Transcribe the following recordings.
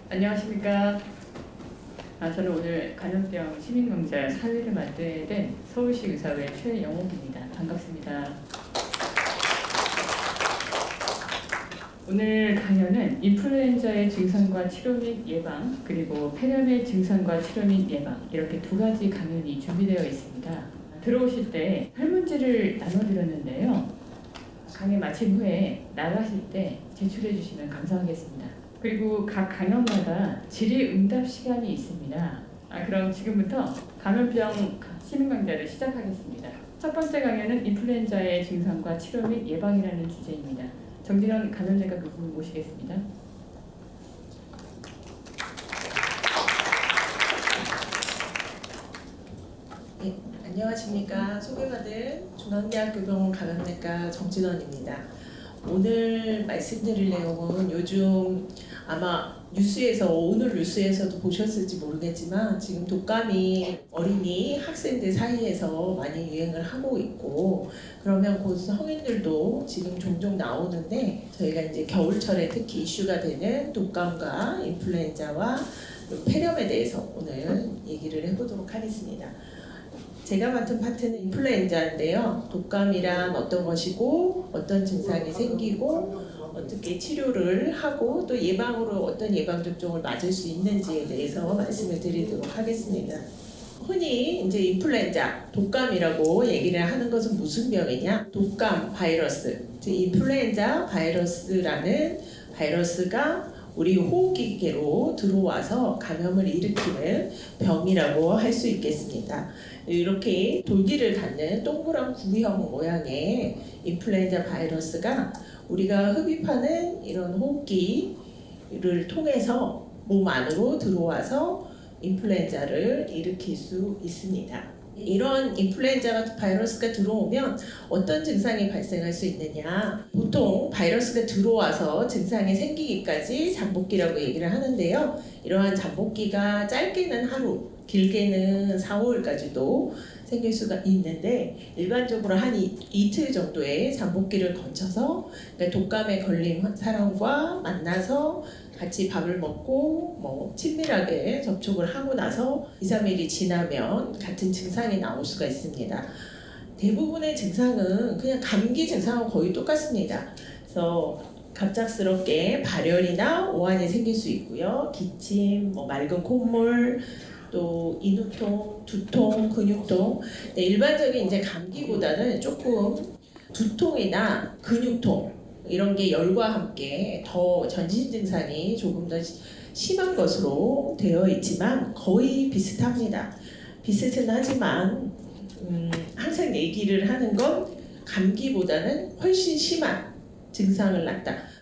안녕하십니까. 저는 오늘 간염병 시민경제 사회를 맡게 된 서울시 의사회 최영옥입니다. 반갑습니다. 오늘 강연은 인플루엔자의 증상과 치료 및 예방, 그리고 폐렴의 증상과 치료 및 예방, 이렇게 두 가지 강연이 준비되어 있습니다. 들어오실 때 설문지를 나눠드렸는데요. 강의 마친 후에 나가실 때 제출해 주시면 감사하겠습니다. 그리고 각 강연마다 질의응답 시간이 있습니다. 그럼 지금부터 감염병 시민 강좌를 시작하겠습니다. 첫 번째 강연은 인플루엔자의 증상과 치료 및 예방이라는 주제입니다. 정진원 감염내과 교수 모시겠습니다. 네, 안녕하십니까. 소개받은 중앙대학교병원 감염내과 정진원입니다. 오늘 말씀드릴 내용은 요즘 아마 오늘 뉴스에서도 보셨을지 모르겠지만 지금 독감이 어린이 학생들 사이에서 많이 유행을 하고 있고, 그러면 곧 성인들도 지금 종종 나오는데, 저희가 이제 겨울철에 특히 이슈가 되는 독감과 인플루엔자와 폐렴에 대해서 오늘 얘기를 해보도록 하겠습니다. 제가 맡은 파트는 인플루엔자인데요. 독감이란 어떤 것이고 어떤 증상이 생기고 어떻게 치료를 하고 또 예방으로 어떤 예방접종을 맞을 수 있는지에 대해서 말씀을 드리도록 하겠습니다. 흔히 이제 인플루엔자, 독감이라고 얘기를 하는 것은 무슨 병이냐? 독감 바이러스, 즉 인플루엔자 바이러스라는 바이러스가 우리 호흡기계로 들어와서 감염을 일으키는 병이라고 할 수 있겠습니다. 이렇게 돌기를 닿는 동그란 구형 모양의 인플루엔자 바이러스가 우리가 흡입하는 이런 호흡기를 통해서 몸 안으로 들어와서 인플루엔자를 일으킬 수 있습니다. 이런 인플루엔자 바이러스가 들어오면 어떤 증상이 발생할 수 있느냐? 보통 바이러스가 들어와서 증상이 생기기까지 잠복기라고 얘기를 하는데요. 이러한 잠복기가 짧게는 하루, 길게는 4, 5일까지도 생길 수가 있는데, 일반적으로 한 이틀 정도의 잠복기를 거쳐서, 그러니까 독감에 걸린 사람과 만나서 같이 밥을 먹고 친밀하게 접촉을 하고 나서 2, 3일이 지나면 같은 증상이 나올 수가 있습니다. 대부분의 증상은 그냥 감기 증상하고 거의 똑같습니다. 그래서 갑작스럽게 발열이나 오한이 생길 수 있고요. 기침, 맑은 콧물, 또 인후통, 두통, 근육통. 일반적인 이제 감기보다는 조금 두통이나 근육통, 이런 게 열과 함께 더 전신 증상이 조금 더 심한 것으로 되어 있지만 거의 비슷합니다. 비슷은 하지만 항상 얘기를 하는 건 감기보다는 훨씬 심한 증상을 낳다.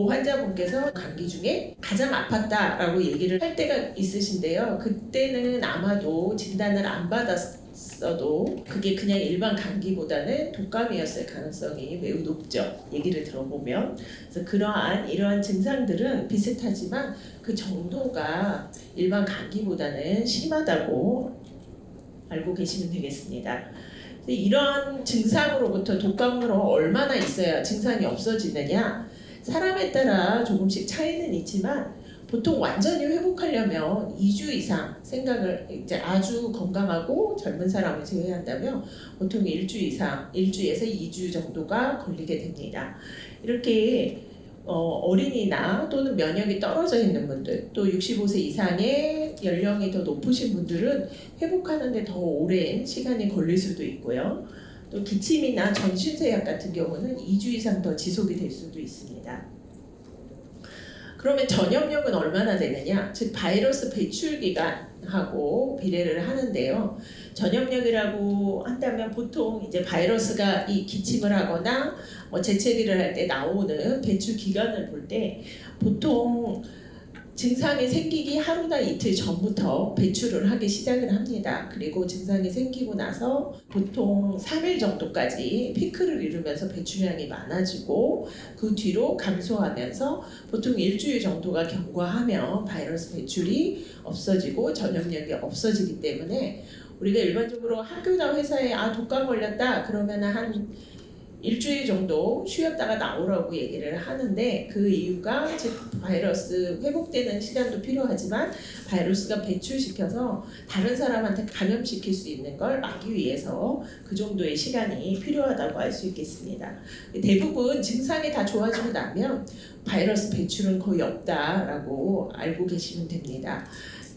환자분께서 감기 중에 가장 아팠다라고 얘기를 할 때가 있으신데요. 그때는 아마도 진단을 안 받았어도 그게 그냥 일반 감기보다는 독감이었을 가능성이 매우 높죠. 얘기를 들어보면. 그래서 이러한 증상들은 비슷하지만 그 정도가 일반 감기보다는 심하다고 알고 계시면 되겠습니다. 이러한 증상으로부터 독감으로 얼마나 있어야 증상이 없어지느냐? 사람에 따라 조금씩 차이는 있지만 보통 완전히 회복하려면 2주 이상, 생각을 이제 아주 건강하고 젊은 사람을 제외한다면 보통 1주 이상, 1주에서 2주 정도가 걸리게 됩니다. 이렇게 어린이나 또는 면역이 떨어져 있는 분들, 또 65세 이상의 연령이 더 높으신 분들은 회복하는데 더 오랜 시간이 걸릴 수도 있고요. 또 기침이나 전신세약 같은 경우는 2주 이상 더 지속이 될 수도 있습니다. 그러면 전염력은 얼마나 되느냐? 즉 바이러스 배출 기간하고 비례를 하는데요. 전염력이라고 한다면 보통 이제 바이러스가 이 기침을 하거나 재채기를 할 때 나오는 배출 기간을 볼 때 보통 증상이 생기기 하루나 이틀 전부터 배출을 하기 시작을 합니다. 그리고 증상이 생기고 나서 보통 3일 정도까지 피크를 이루면서 배출량이 많아지고 그 뒤로 감소하면서 보통 일주일 정도가 경과하면 바이러스 배출이 없어지고 전염력이 없어지기 때문에 우리가 일반적으로 학교나 회사에 독감 걸렸다 그러면 한 일주일 정도 쉬었다가 나오라고 얘기를 하는데 그 이유가 즉 바이러스 회복되는 시간도 필요하지만 바이러스가 배출시켜서 다른 사람한테 감염시킬 수 있는 걸 막기 위해서 그 정도의 시간이 필요하다고 알 수 있겠습니다. 대부분 증상이 다 좋아지고 나면 바이러스 배출은 거의 없다라고 알고 계시면 됩니다.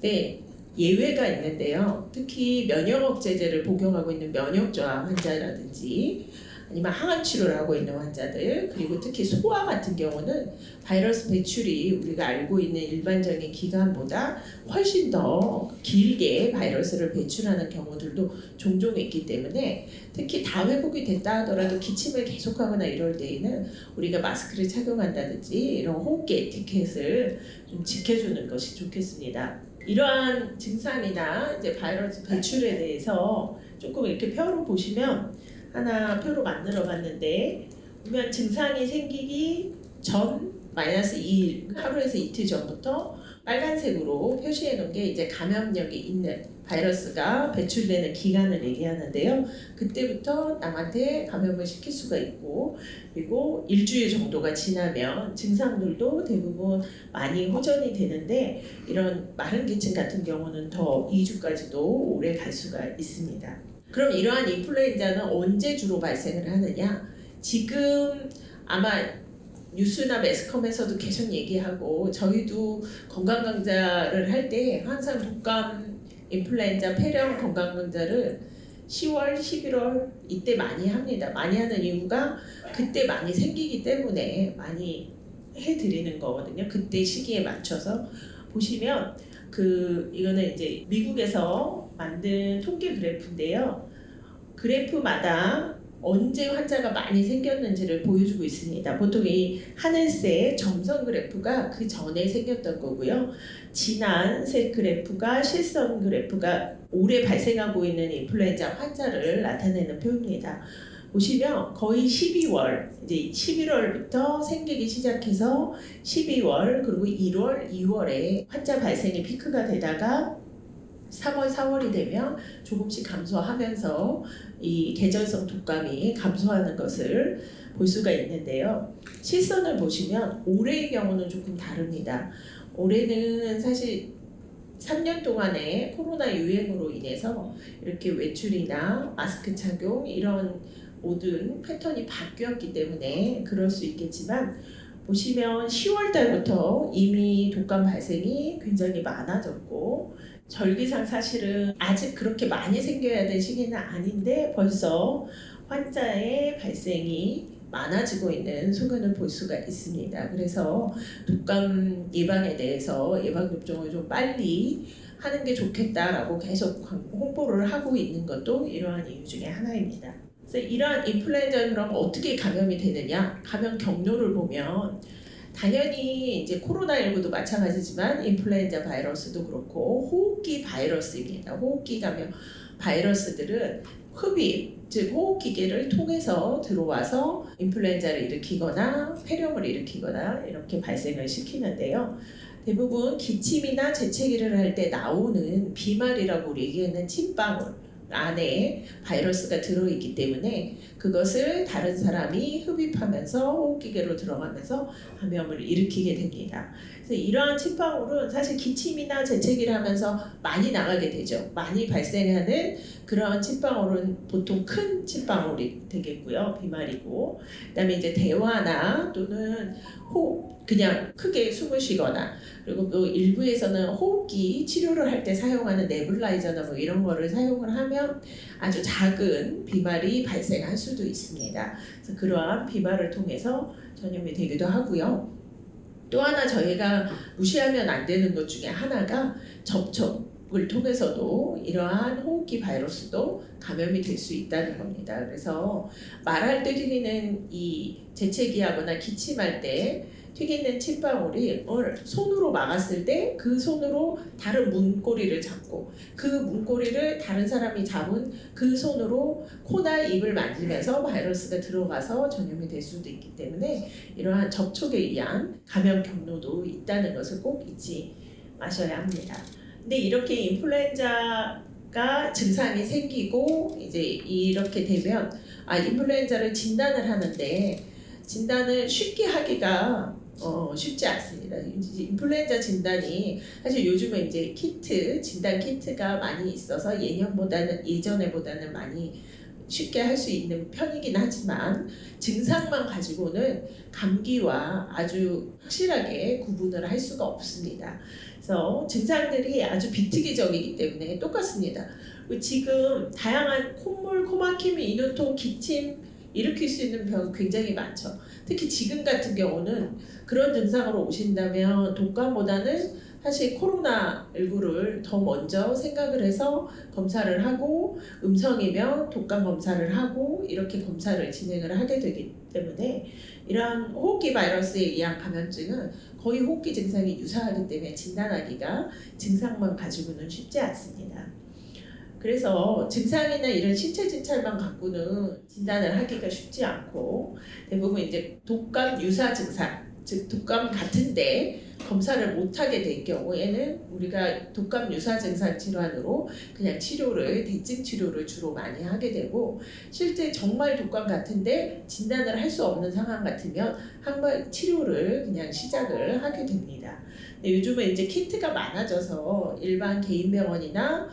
네, 예외가 있는데요. 특히 면역 억제제를 복용하고 있는 면역 저하 환자라든지 아니면 항암 치료를 하고 있는 환자들, 그리고 특히 소아 같은 경우는 바이러스 배출이 우리가 알고 있는 일반적인 기관보다 훨씬 더 길게 바이러스를 배출하는 경우들도 종종 있기 때문에 특히 다 회복이 됐다 하더라도 기침을 계속하거나 이럴 때에는 우리가 마스크를 착용한다든지 이런 호흡기 에티켓을 좀 지켜주는 것이 좋겠습니다. 이러한 증상이나 이제 바이러스 배출에 대해서 조금 이렇게 표로 보시면 하나 표로 만들어 봤는데 보면 증상이 생기기 전 -2일, 하루에서 이틀 전부터 빨간색으로 표시해 놓은 게 이제 감염력이 있는 바이러스가 배출되는 기간을 얘기하는데요. 그때부터 남한테 감염을 시킬 수가 있고, 그리고 일주일 정도가 지나면 증상들도 대부분 많이 호전이 되는데 이런 마른 기침 같은 경우는 더 2주까지도 오래 갈 수가 있습니다. 그럼 이러한 인플루엔자는 언제 주로 발생을 하느냐? 지금 아마 뉴스나 매스컴에서도 계속 얘기하고 저희도 건강강좌를 할 때 항상 독감, 인플루엔자, 폐렴 건강강좌를 10월, 11월 이때 많이 합니다. 많이 하는 이유가 그때 많이 생기기 때문에 많이 해드리는 거거든요. 그때 시기에 맞춰서 보시면 이거는 이제 미국에서 만든 통계 그래프인데요. 그래프마다 언제 환자가 많이 생겼는지를 보여주고 있습니다. 보통 이 하늘색 점선 그래프가 그 전에 생겼던 거고요. 진한색 그래프가 실선 그래프가 올해 발생하고 있는 인플루엔자 환자를 나타내는 표입니다. 보시면 거의 12월, 이제 11월부터 생기기 시작해서 12월 그리고 1월, 2월에 환자 발생이 피크가 되다가 3월, 4월이 되면 조금씩 감소하면서 이 계절성 독감이 감소하는 것을 볼 수가 있는데요. 실선을 보시면 올해의 경우는 조금 다릅니다. 올해는 사실 3년 동안의 코로나 유행으로 인해서 이렇게 외출이나 마스크 착용 이런 모든 패턴이 바뀌었기 때문에 그럴 수 있겠지만 보시면 10월 달부터 이미 독감 발생이 굉장히 많아졌고 절기상 사실은 아직 그렇게 많이 생겨야 될 시기는 아닌데 벌써 환자의 발생이 많아지고 있는 소견을 볼 수가 있습니다. 그래서 독감 예방에 대해서 예방접종을 좀 빨리 하는 게 좋겠다라고 계속 홍보를 하고 있는 것도 이러한 이유 중에 하나입니다. 그래서 이러한 인플루엔자는 그럼 어떻게 감염이 되느냐? 감염 경로를 보면 당연히 이제 코로나19도 마찬가지지만 인플루엔자 바이러스도 그렇고 호흡기 바이러스입니다. 호흡기 감염 바이러스들은 흡입, 즉 호흡기계를 통해서 들어와서 인플루엔자를 일으키거나 폐렴을 일으키거나 이렇게 발생을 시키는데요. 대부분 기침이나 재채기를 할 때 나오는 비말이라고 얘기하는 침방울 안에 바이러스가 들어있기 때문에 그것을 다른 사람이 흡입하면서 호흡기계로 들어가면서 감염을 일으키게 됩니다. 그래서 이러한 침방울은 사실 기침이나 재채기를 하면서 많이 나가게 되죠. 많이 발생하는 그러한 침방울은 보통 큰 침방울이 되겠고요. 비말이고 그다음에 이제 대화나 또는 그냥 크게 숨을 쉬거나 그리고 또 일부에서는 호흡기 치료를 할 때 사용하는 네뷸라이저나 뭐 이런 거를 사용을 하면 아주 작은 비말이 발생할 수도 있습니다. 그래서 그러한 비말을 통해서 전염이 되기도 하고요. 또 하나 저희가 무시하면 안 되는 것 중에 하나가 접촉을 통해서도 이러한 호흡기 바이러스도 감염이 될 수 있다는 겁니다. 그래서 말할 때 튀기는 이 재채기하거나 기침할 때 튀기는 침방울이 손으로 막았을 때 그 손으로 다른 문고리를 잡고 그 문고리를 다른 사람이 잡은 그 손으로 코나 입을 만지면서 바이러스가 들어가서 전염이 될 수도 있기 때문에 이러한 접촉에 의한 감염 경로도 있다는 것을 꼭 잊지 마셔야 합니다. 근데 이렇게 인플루엔자 증상이 생기고 이제 이렇게 되면 인플루엔자를 진단을 하는데 진단을 쉽게 하기가 쉽지 않습니다. 이제 인플루엔자 진단이 사실 요즘은 이제 진단 키트가 많이 있어서 예전에보다는 많이 쉽게 할 수 있는 편이긴 하지만 증상만 가지고는 감기와 아주 확실하게 구분을 할 수가 없습니다. 그래서 증상들이 아주 비특이적이기 때문에 똑같습니다. 지금 다양한 콧물, 코막힘, 인후통, 기침 일으킬 수 있는 병 굉장히 많죠. 특히 지금 같은 경우는 그런 증상으로 오신다면 독감보다는 사실 코로나19를 더 먼저 생각을 해서 검사를 하고 음성이면 독감 검사를 하고 이렇게 검사를 진행을 하게 되기 때문에 이러한 호흡기 바이러스에 의한 감염증은 거의 호흡기 증상이 유사하기 때문에 진단하기가 증상만 가지고는 쉽지 않습니다. 그래서 증상이나 이런 신체 진찰만 갖고는 진단을 하기가 쉽지 않고 대부분 이제 독감 유사 증상, 즉 독감 같은데 검사를 못하게 될 경우에는 우리가 독감 유사 증상 질환으로 그냥 대증 치료를 주로 많이 하게 되고 실제 정말 독감 같은데 진단을 할 수 없는 상황 같으면 항상 치료를 그냥 시작을 하게 됩니다. 요즘은 이제 키트가 많아져서 일반 개인 병원이나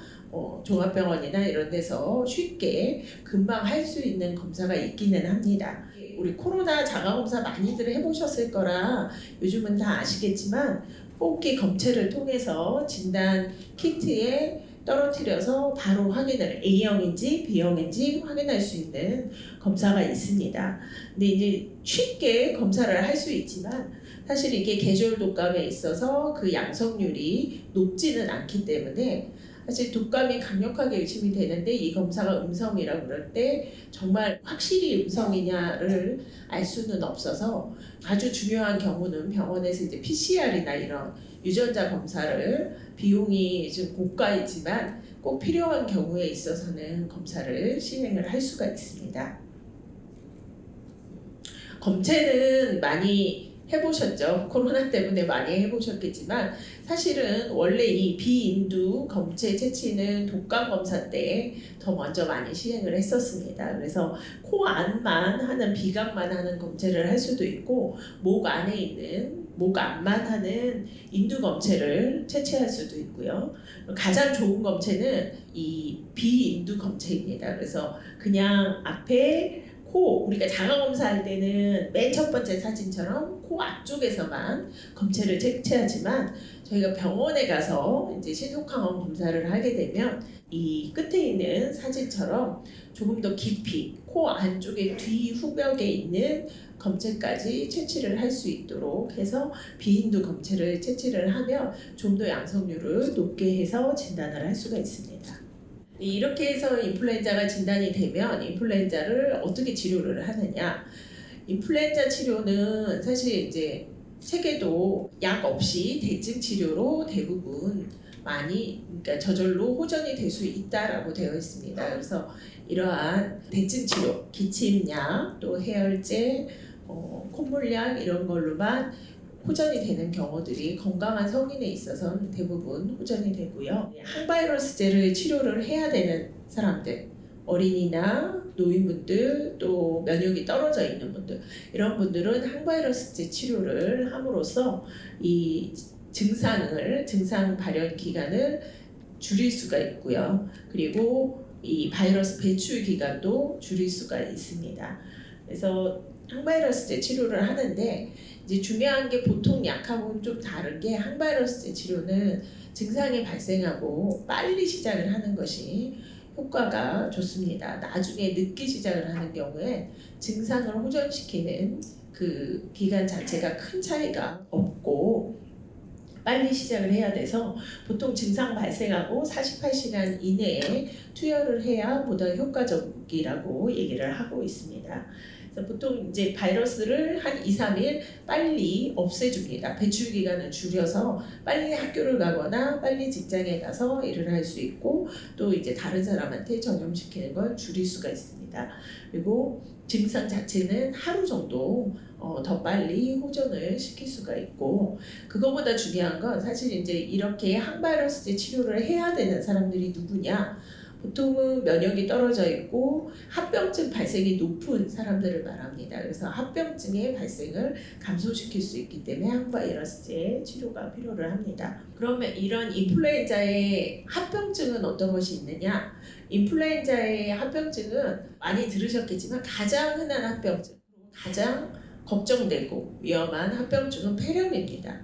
종합병원이나 이런 데서 쉽게 금방 할 수 있는 검사가 있기는 합니다. 우리 코로나 자가검사 많이들 해보셨을 거라 요즘은 다 아시겠지만 호흡기 검체를 통해서 진단 키트에 떨어뜨려서 바로 확인을 A형인지 B형인지 확인할 수 있는 검사가 있습니다. 근데 이제 쉽게 검사를 할 수 있지만 사실 이게 계절 독감에 있어서 그 양성률이 높지는 않기 때문에 사실 독감이 강력하게 의심이 되는데 이 검사가 음성이라고 그럴 때 정말 확실히 음성이냐를 알 수는 없어서 아주 중요한 경우는 병원에서 이제 PCR이나 이런 유전자 검사를 비용이 좀 고가이지만 꼭 필요한 경우에 있어서는 검사를 시행을 할 수가 있습니다. 검체는 많이 해보셨죠? 코로나 때문에 많이 해보셨겠지만 사실은 원래 이 비인두 검체 채취는 독감 검사 때 더 먼저 많이 시행을 했었습니다. 그래서 코 안만 하는 비강만 하는 검체를 할 수도 있고 목 안에 있는 목 안만 하는 인두 검체를 채취할 수도 있고요. 가장 좋은 검체는 이 비인두 검체입니다. 그래서 그냥 앞에 우리가 자가검사할 때는 맨 첫 번째 사진처럼 코 앞쪽에서만 검체를 채취하지만 저희가 병원에 가서 이제 신속항원 검사를 하게 되면 이 끝에 있는 사진처럼 조금 더 깊이 코 안쪽에 뒤 후벽에 있는 검체까지 채취를 할 수 있도록 해서 비인두 검체를 채취를 하면 좀 더 양성률을 높게 해서 진단을 할 수가 있습니다. 이렇게 해서 인플루엔자가 진단이 되면 인플루엔자를 어떻게 치료를 하느냐. 인플루엔자 치료는 사실 이제 세계도 약 없이 대증 치료로 대부분 그러니까 저절로 호전이 될 수 있다라고 되어 있습니다. 그래서 이러한 대증 치료, 기침약, 또 해열제, 콧물약 이런 걸로만 호전이 되는 경우들이 건강한 성인에 있어서는 대부분 호전이 되고요. 항바이러스제를 치료를 해야 되는 사람들, 어린이나 노인분들, 또 면역이 떨어져 있는 분들 이런 분들은 항바이러스제 치료를 함으로써 이 증상 발현 기간을 줄일 수가 있고요. 그리고 이 바이러스 배출 기간도 줄일 수가 있습니다. 그래서 항바이러스제 치료를 하는데 이제 중요한 게 보통 약하고는 좀 다른 게 항바이러스제 치료는 증상이 발생하고 빨리 시작을 하는 것이 효과가 좋습니다. 나중에 늦게 시작을 하는 경우에 증상을 호전시키는 그 기간 자체가 큰 차이가 없고 빨리 시작을 해야 돼서 보통 증상 발생하고 48시간 이내에 투여를 해야 보다 효과적이라고 얘기를 하고 있습니다. 그래서 보통 이제 바이러스를 한 2, 3일 빨리 없애줍니다. 배출 기간을 줄여서 빨리 학교를 가거나 빨리 직장에 가서 일을 할 수 있고 또 이제 다른 사람한테 전염시키는 걸 줄일 수가 있습니다. 그리고 증상 자체는 하루 정도 더 빨리 호전을 시킬 수가 있고, 그거보다 중요한 건 사실 이제 이렇게 항바이러스제 치료를 해야 되는 사람들이 누구냐? 보통은 면역이 떨어져 있고 합병증 발생이 높은 사람들을 말합니다. 그래서 합병증의 발생을 감소시킬 수 있기 때문에 항바이러스제 치료가 필요를 합니다. 그러면 이런 인플루엔자의 합병증은 어떤 것이 있느냐? 인플루엔자의 합병증은 많이 들으셨겠지만 가장 흔한 합병증, 가장 걱정되고 위험한 합병증은 폐렴입니다.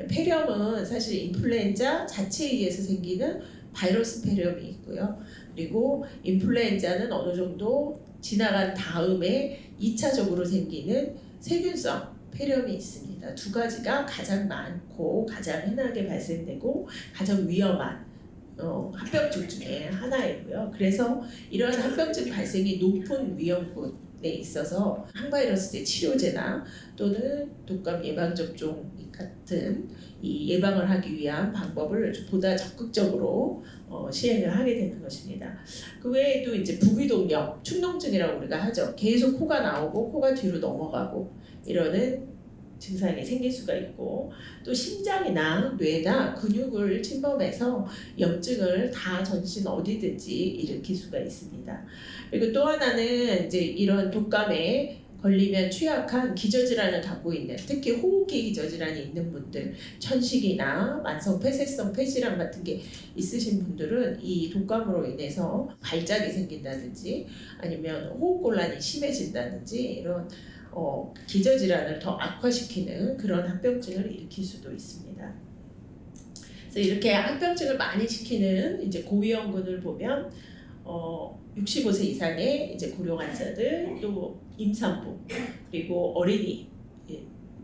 폐렴은 사실 인플루엔자 자체에 의해서 생기는 바이러스 폐렴이 있고요. 그리고 인플루엔자는 어느 정도 지나간 다음에 2차적으로 생기는 세균성 폐렴이 있습니다. 두 가지가 가장 많고 가장 흔하게 발생되고 가장 위험한 합병증 중에 하나이고요. 그래서 이러한 합병증 발생이 높은 위험군에 있어서 항바이러스제 치료제나 또는 독감 예방접종 같은 이 예방을 하기 위한 방법을 보다 적극적으로 시행을 하게 되는 것입니다. 그 외에도 이제 부기동력, 축농증이라고 우리가 하죠. 계속 코가 나오고 코가 뒤로 넘어가고 이러는 증상이 생길 수가 있고, 또 심장이나 뇌나 근육을 침범해서 염증을 다 전신 어디든지 일으킬 수가 있습니다. 그리고 또 하나는 이제 이런 독감에 걸리면 취약한 기저질환을 갖고 있는, 특히 호흡기 기저질환이 있는 분들, 천식이나 만성 폐쇄성 폐질환 같은 게 있으신 분들은 이 독감으로 인해서 발작이 생긴다든지 아니면 호흡곤란이 심해진다든지 이런 기저질환을 더 악화시키는 그런 합병증을 일으킬 수도 있습니다. 그래서 이렇게 합병증을 많이 시키는 이제 고위험군을 보면 65세 이상의 이제 고령 환자들, 또 임산부, 그리고 어린이들이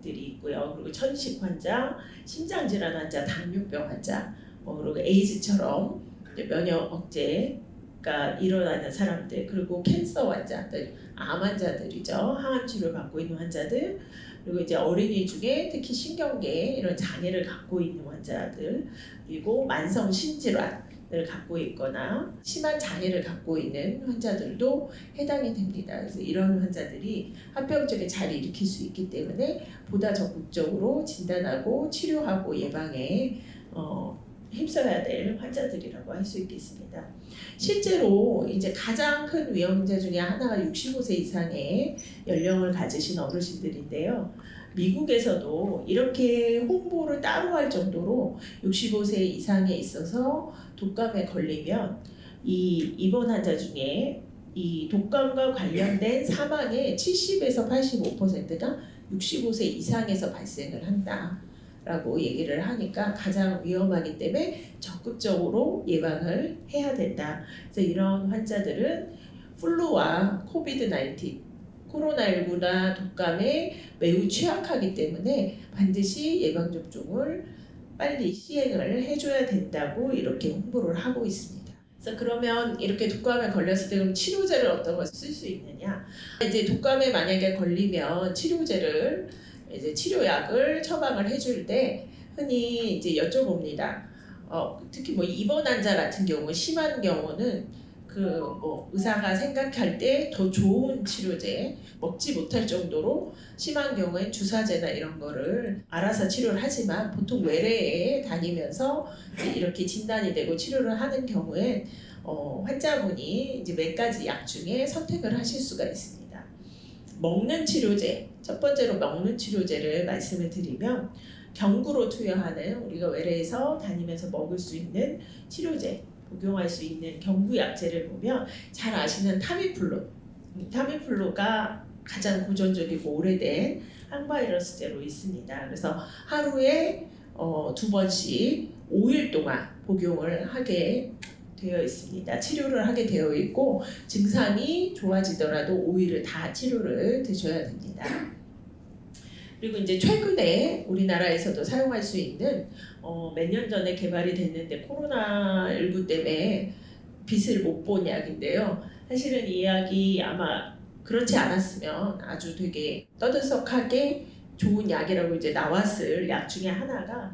있고요. 그리고 천식 환자, 심장질환 환자, 당뇨병 환자, 그리고 에이즈처럼 면역 억제가 일어나는 사람들, 그리고 캔서 환자들, 암 환자들이죠. 항암 치료를 받고 있는 환자들, 그리고 이제 어린이 중에 특히 신경계에 이런 장애를 갖고 있는 환자들, 그리고 만성 신질환을 갖고 있거나 심한 장애를 갖고 있는 환자들도 해당이 됩니다. 그래서 이런 환자들이 합병증을 잘 일으킬 수 있기 때문에 보다 적극적으로 진단하고 치료하고 예방에 힘써야 될 환자들이라고 할 수 있겠습니다. 실제로 이제 가장 큰 위험자 중에 하나가 65세 이상의 연령을 가지신 어르신들인데요. 미국에서도 이렇게 홍보를 따로 할 정도로 65세 이상에 있어서 독감에 걸리면 이 입원 환자 중에 이 독감과 관련된 사망의 70에서 85%가 65세 이상에서 발생을 한다. 라고 얘기를 하니까 가장 위험하기 때문에 적극적으로 예방을 해야 된다. 그래서 이런 환자들은 플루와 코비드-19, 코로나19나 독감에 매우 취약하기 때문에 반드시 예방접종을 빨리 시행을 해줘야 된다고 이렇게 홍보를 하고 있습니다. 그래서 그러면 이렇게 독감에 걸렸을 때 그럼 치료제를 어떤 걸 쓸 수 있느냐? 이제 독감에 만약에 걸리면 치료제를 이제 치료약을 처방을 해줄 때 흔히 이제 여쭤봅니다. 특히 뭐 입원 환자 같은 경우 심한 경우는 의사가 생각할 때 더 좋은 치료제 먹지 못할 정도로 심한 경우엔 주사제나 이런 거를 알아서 치료를 하지만 보통 외래에 다니면서 이렇게 진단이 되고 치료를 하는 경우엔 환자분이 이제 몇 가지 약 중에 선택을 하실 수가 있습니다. 먹는 치료제, 첫 번째로 먹는 치료제를 말씀을 드리면 경구로 투여하는 우리가 외래에서 다니면서 먹을 수 있는 치료제, 복용할 수 있는 경구 약제를 보면 잘 아시는 타미플루, 타미플루가 가장 고전적이고 오래된 항바이러스제로 있습니다. 그래서 하루에 2번씩 5일 동안 복용을 하게 되어 있습니다. 치료를 하게 되어 있고 증상이 좋아지더라도 5일을 다 치료를 드셔야 됩니다. 그리고 이제 최근에 우리나라에서도 사용할 수 있는 몇 년 전에 개발이 됐는데 코로나19 때문에 빛을 못 본 약인데요. 사실은 이 약이 아마 그렇지 않았으면 아주 되게 떠들썩하게 좋은 약이라고 이제 나왔을 약 중에 하나가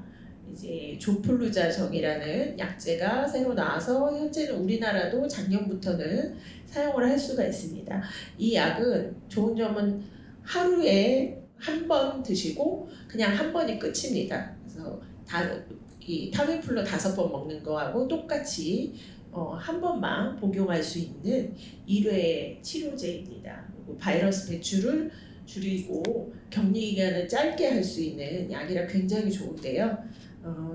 이제 조플루자정이라는 약제가 새로 나와서 현재는 우리나라도 작년부터는 사용을 할 수가 있습니다. 이 약은 좋은 점은 하루에 한 번 드시고 그냥 한 번이 끝입니다. 그래서 이 타미플루 5번 먹는 거하고 똑같이 한 번만 복용할 수 있는 1회 치료제입니다. 그리고 바이러스 배출을 줄이고 격리 기간을 짧게 할 수 있는 약이라 굉장히 좋은데요.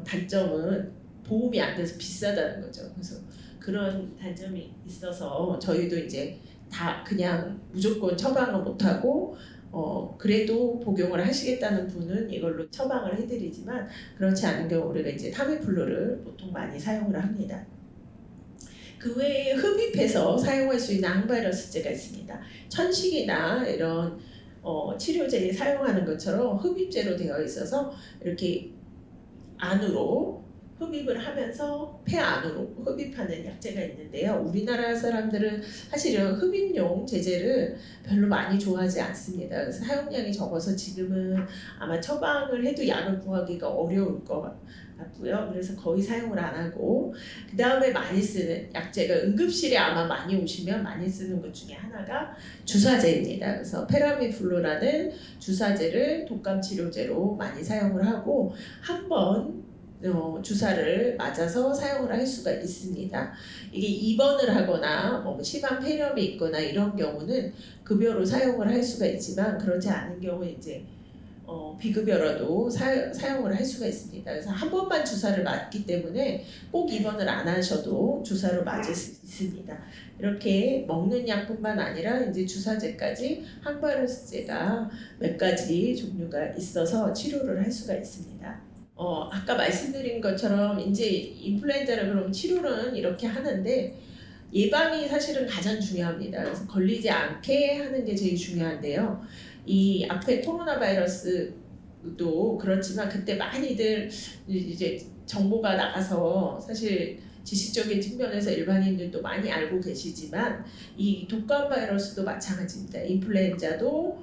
단점은 보험이 안 돼서 비싸다는 거죠. 그래서 그런 단점이 있어서 저희도 이제 다 그냥 무조건 처방을 못하고 그래도 복용을 하시겠다는 분은 이걸로 처방을 해드리지만 그렇지 않은 경우 우리가 이제 타미플루를 보통 많이 사용을 합니다. 그 외에 흡입해서 사용할 수 있는 항바이러스제가 있습니다. 천식이나 이런 치료제에 사용하는 것처럼 흡입제로 되어 있어서 이렇게 안으로 흡입을 하면서 폐 안으로 흡입하는 약제가 있는데요. 우리나라 사람들은 사실은 흡입용 제제를 별로 많이 좋아하지 않습니다. 그래서 사용량이 적어서 지금은 아마 처방을 해도 약을 구하기가 어려울 것 같고요. 그래서 거의 사용을 안 하고 그 다음에 많이 쓰는 약제가 응급실에 아마 많이 오시면 많이 쓰는 것 중에 하나가 주사제입니다. 그래서 페라미플루라는 주사제를 독감 치료제로 많이 사용을 하고 한번 주사를 맞아서 사용을 할 수가 있습니다. 이게 입원을 하거나 심한 폐렴이 있거나 이런 경우는 급여로 사용을 할 수가 있지만 그렇지 않은 경우에 이제 비급여로도 사용을 할 수가 있습니다. 그래서 한 번만 주사를 맞기 때문에 꼭 입원을 안 하셔도 주사로 맞을 수 있습니다. 이렇게 먹는 약뿐만 아니라 이제 주사제까지 항바이러스제가 몇 가지 종류가 있어서 치료를 할 수가 있습니다. 아까 말씀드린 것처럼 이제 인플루엔자를 그럼 치료는 이렇게 하는데 예방이 사실은 가장 중요합니다. 그래서 걸리지 않게 하는 게 제일 중요한데요. 이 앞에 코로나 바이러스도 그렇지만 그때 많이들 이제 정보가 나가서 사실 지식적인 측면에서 일반인들도 많이 알고 계시지만 이 독감 바이러스도 마찬가지입니다. 인플루엔자도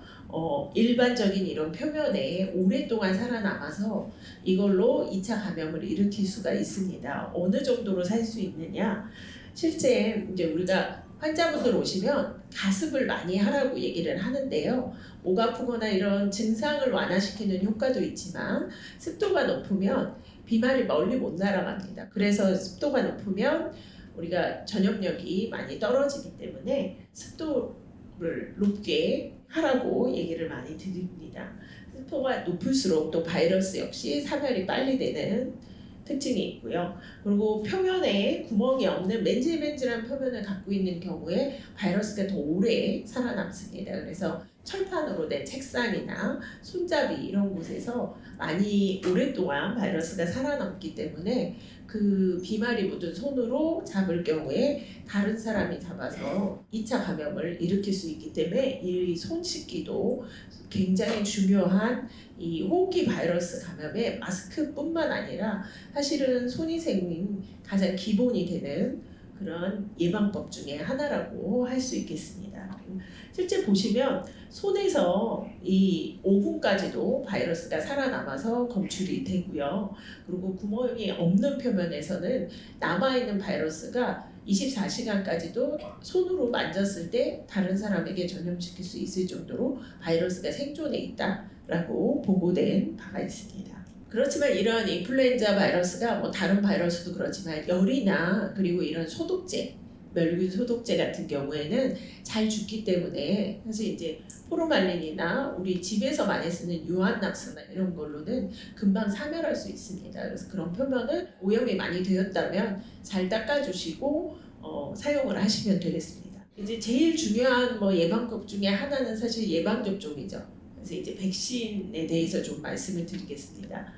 일반적인 이런 표면에 오랫동안 살아남아서 이걸로 2차 감염을 일으킬 수가 있습니다. 어느 정도로 살 수 있느냐? 실제 이제 우리가 환자분들 오시면 가습을 많이 하라고 얘기를 하는데요. 목 아프거나 이런 증상을 완화시키는 효과도 있지만 습도가 높으면 비말이 멀리 못 날아갑니다. 그래서 습도가 높으면 우리가 전염력이 많이 떨어지기 때문에 습도를 높게 하라고 얘기를 많이 드립니다. 습도가 높을수록 또 바이러스 역시 사멸이 빨리 되는 특징이 있고요. 그리고 표면에 구멍이 없는 맨질맨질한 표면을 갖고 있는 경우에 바이러스가 더 오래 살아남습니다. 그래서 철판으로 된 책상이나 손잡이 이런 곳에서 많이 오랫동안 바이러스가 살아남기 때문에 그 비말이 묻은 손으로 잡을 경우에 다른 사람이 잡아서 2차 감염을 일으킬 수 있기 때문에 이 손 씻기도 굉장히 중요한 이 호흡기 바이러스 감염에 마스크뿐만 아니라 사실은 손위생이 가장 기본이 되는 그런 예방법 중에 하나라고 할 수 있겠습니다. 실제 보시면 손에서 이 5분까지도 바이러스가 살아남아서 검출이 되고요. 그리고 구멍이 없는 표면에서는 남아있는 바이러스가 24시간까지도 손으로 만졌을 때 다른 사람에게 전염시킬 수 있을 정도로 바이러스가 생존해 있다라고 보고된 바가 있습니다. 그렇지만 이런 인플루엔자 바이러스가 다른 바이러스도 그렇지만 열이나 그리고 이런 소독제, 멸균 소독제 같은 경우에는 잘 죽기 때문에 사실 이제 포르말린이나 우리 집에서 많이 쓰는 유한낙스나 이런 걸로는 금방 사멸할 수 있습니다. 그래서 그런 표면을 오염이 많이 되었다면 잘 닦아주시고 사용을 하시면 되겠습니다. 이제 제일 중요한 예방법 중에 하나는 사실 예방접종이죠. 그래서 이제 백신에 대해서 좀 말씀을 드리겠습니다.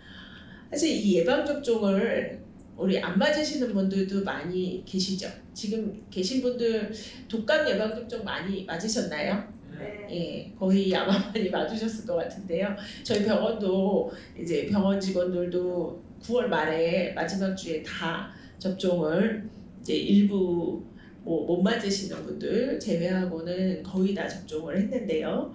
사실 이 예방접종을 우리 안 맞으시는 분들도 많이 계시죠. 지금 계신 분들 독감 예방접종 많이 맞으셨나요? 네. 예, 거의 아마 많이 맞으셨을 것 같은데요. 저희 병원도 이제 병원 직원들도 9월 말에 마지막 주에 다 접종을 이제 일부 못 맞으시는 분들 제외하고는 거의 다 접종을 했는데요.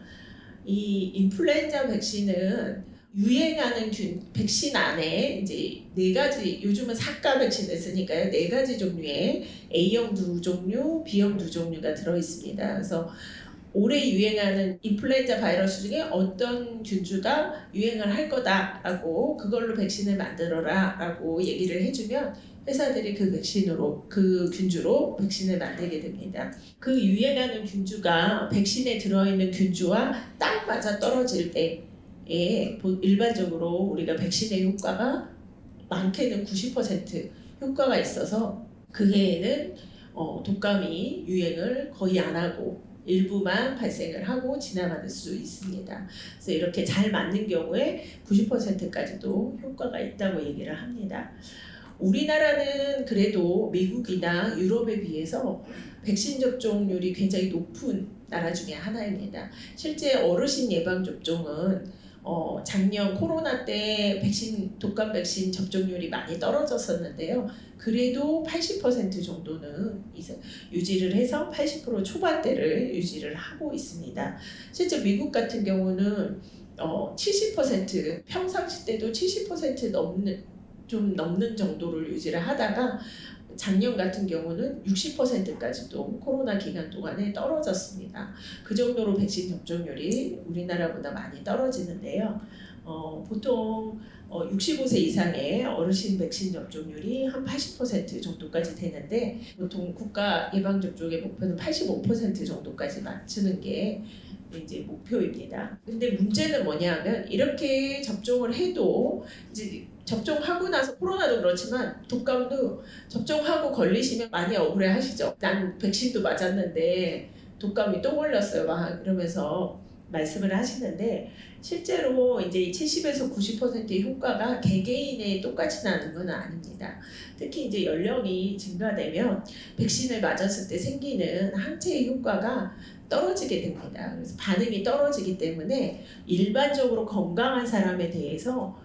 이 인플루엔자 백신은 유행하는 백신 안에 이제 4가지, 요즘은 4가 백신을 쓰니까요. 4가지 종류의 A형 2종류, B형 2종류가 들어 있습니다. 그래서 올해 유행하는 인플루엔자 바이러스 중에 어떤 균주가 유행을 할 거다라고 그걸로 백신을 만들어라라고 얘기를 해주면 회사들이 그 균주로 백신을 만들게 됩니다. 그 유행하는 균주가 백신에 들어있는 균주와 딱 맞아 떨어질 때에 일반적으로 우리가 백신의 효과가 많게는 90% 효과가 있어서 그 해에는 독감이 유행을 거의 안 하고 일부만 발생을 하고 지나갈 수 있습니다. 그래서 이렇게 잘 맞는 경우에 90%까지도 효과가 있다고 얘기를 합니다. 우리나라는 그래도 미국이나 유럽에 비해서 백신 접종률이 굉장히 높은 나라 중에 하나입니다. 실제 어르신 예방 접종은 작년 코로나 때 독감 백신 접종률이 많이 떨어졌었는데요. 그래도 80% 정도는 유지를 해서 80% 초반대를 유지를 하고 있습니다. 실제 미국 같은 경우는 70% 평상시 때도 70% 넘는 정도를 유지를 하다가 작년 같은 경우는 60%까지도 코로나 기간 동안에 떨어졌습니다. 그 정도로 백신 접종률이 우리나라보다 많이 떨어지는데요. 보통 65세 이상의 어르신 백신 접종률이 한 80% 정도까지 되는데 보통 국가 예방접종의 목표는 85% 정도까지 맞추는 게 이제 목표입니다. 근데 문제는 뭐냐면 이렇게 접종을 해도 이제 접종하고 나서 코로나도 그렇지만 독감도 접종하고 걸리시면 많이 억울해 하시죠. 난 백신도 맞았는데 독감이 또 걸렸어요. 막 이러면서 말씀을 하시는데 실제로 이제 70에서 90%의 효과가 개개인에 똑같이 나는 건 아닙니다. 특히 이제 연령이 증가되면 백신을 맞았을 때 생기는 항체의 효과가 떨어지게 됩니다. 그래서 반응이 떨어지기 때문에 일반적으로 건강한 사람에 대해서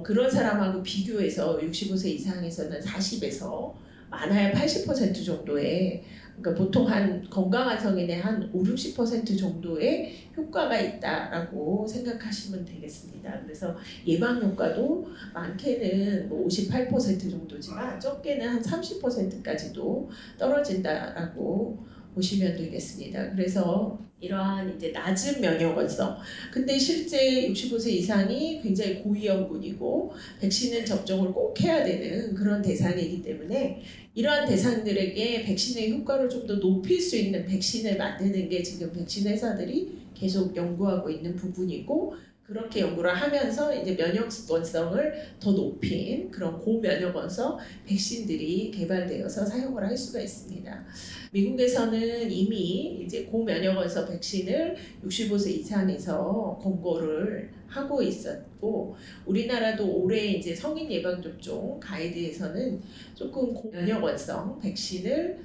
그런 사람하고 비교해서 65세 이상에서는 40에서 많아야 80% 정도의 그러니까 보통 한 건강한 성인의 한 50-60% 정도의 효과가 있다라고 생각하시면 되겠습니다. 그래서 예방 효과도 많게는 뭐 58% 정도지만 적게는 한 30%까지도 떨어진다라고 보시면 되겠습니다. 그래서 이러한 이제 낮은 면역 원성. 근데 실제 65세 이상이 굉장히 고위험군이고 백신은 접종을 꼭 해야 되는 그런 대상이기 때문에 이러한 대상들에게 백신의 효과를 좀 더 높일 수 있는 백신을 만드는 게 지금 백신 회사들이 계속 연구하고 있는 부분이고 그렇게 연구를 하면서 이제 면역 원성을 더 높인 그런 고면역 원성 백신들이 개발되어서 사용을 할 수가 있습니다. 미국에서는 이미 이제 고면역 원성 백신을 65세 이상에서 권고를 하고 있었고 우리나라도 올해 이제 성인 예방 접종 가이드에서는 조금 고면역 원성 백신을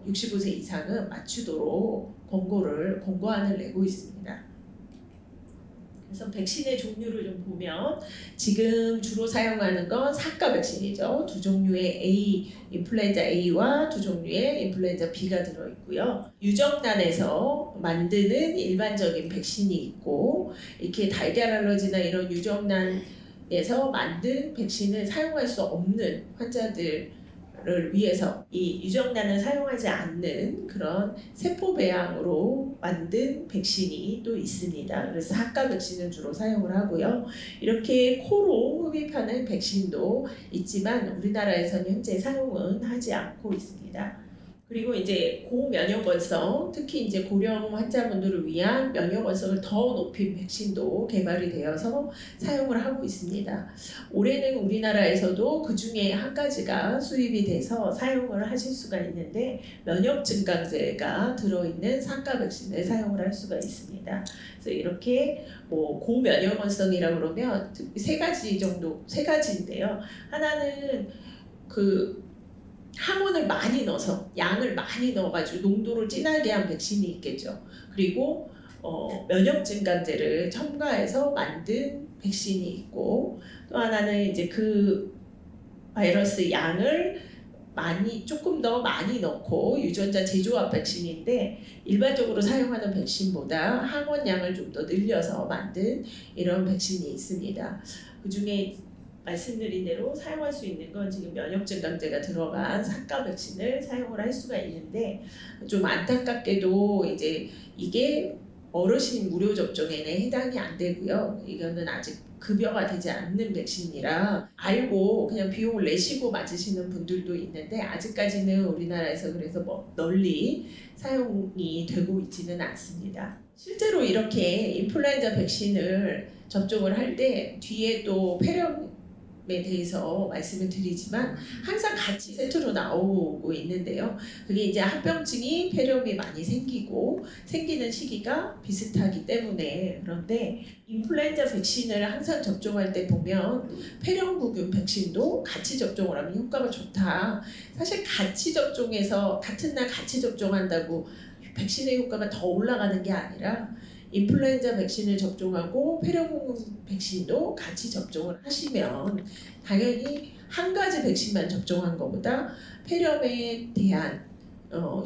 65세 이상은 맞추도록 권고안을 내고 있습니다. 그래서 백신의 종류를 좀 보면 지금 주로 사용하는 건 4가 백신이죠. 두 종류의 인플루엔자 A와 두 종류의 인플루엔자 B가 들어있고요. 유정란에서 만드는 일반적인 백신이 있고 이렇게 달걀 알러지나 이런 유정란에서 만든 백신을 사용할 수 없는 환자들 를 위해서 이 유정란을 사용하지 않는 그런 세포 배양으로 만든 백신이 또 있습니다. 그래서 사가 백신을 주로 사용을 하고요. 이렇게 코로 흡입하는 백신도 있지만 우리나라에서는 현재 사용은 하지 않고 있습니다. 그리고 이제 고면역 원성, 특히 이제 고령 환자분들을 위한 면역 원성을 더 높인 백신도 개발이 되어서 사용을 하고 있습니다. 올해는 우리나라에서도 그 중에 한 가지가 수입이 돼서 사용을 하실 수가 있는데 면역 증강제가 들어있는 사가 백신을 사용을 할 수가 있습니다. 그래서 이렇게 뭐 고면역 원성이라고 그러면 세 가지인데요. 하나는 항원을 많이 넣어서 양을 많이 넣어가지고 농도를 진하게 한 백신이 있겠죠. 그리고 면역 증강제를 첨가해서 만든 백신이 있고 또 하나는 이제 그 바이러스 양을 조금 더 많이 넣고 유전자 재조합 백신인데 일반적으로 사용하는 백신보다 항원 양을 좀 더 늘려서 만든 이런 백신이 있습니다. 그 중에 말씀드린 대로 사용할 수 있는 건 지금 면역 증강제가 들어간 사가 백신을 사용을 할 수가 있는데 좀 안타깝게도 이제 이게 어르신 무료 접종에는 해당이 안 되고요. 이거는 아직 급여가 되지 않는 백신이라 알고 그냥 비용을 내시고 맞으시는 분들도 있는데 아직까지는 우리나라에서 그래서 뭐 널리 사용이 되고 있지는 않습니다. 실제로 이렇게 인플루엔자 백신을 접종을 할 때 뒤에 또 폐렴에 대해서 말씀을 드리지만 항상 같이 세트로 나오고 있는데요. 그게 이제 합병증이 폐렴이 많이 생기는 시기가 비슷하기 때문에 그런데 인플루엔자 백신을 항상 접종할 때 보면 폐렴구균 백신도 같이 접종을 하면 효과가 좋다. 사실 같이 접종해서 같은 날 같이 접종한다고 백신의 효과가 더 올라가는 게 아니라 인플루엔자 백신을 접종하고 폐렴구균 백신도 같이 접종을 하시면 당연히 한 가지 백신만 접종한 것보다 폐렴에 대한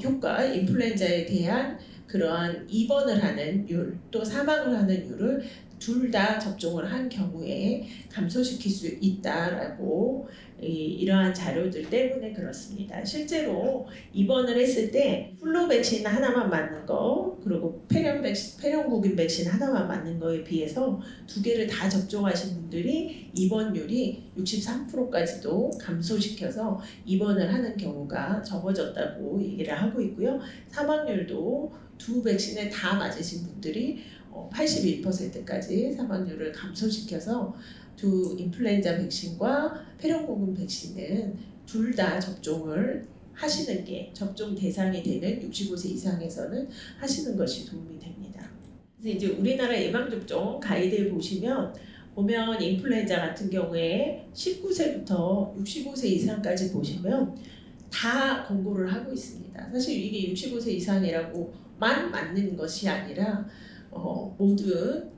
효과, 인플루엔자에 대한 그러한 입원을 하는 율, 또 사망을 하는 율을 둘 다 접종을 한 경우에 감소시킬 수 있다라고 이러한 자료들 때문에 그렇습니다. 실제로 입원을 했을 때 플루 백신 하나만 맞는 거 그리고 폐렴구균 백신 하나만 맞는 거에 비해서 두 개를 다 접종하신 분들이 입원율이 63%까지도 감소시켜서 입원을 하는 경우가 적어졌다고 얘기를 하고 있고요. 사망률도 두 백신을 다 맞으신 분들이 81%까지 사망률을 감소시켜서 두 인플루엔자 백신과 폐렴구균 백신은 둘 다 접종을 하시는 게 접종 대상이 되는 65세 이상에서는 하시는 것이 도움이 됩니다. 그래서 이제 우리나라 예방접종 가이드에 보면 인플루엔자 같은 경우에 19세부터 65세 이상까지 보시면 다 권고를 하고 있습니다. 사실 이게 65세 이상이라고만 맞는 것이 아니라 모든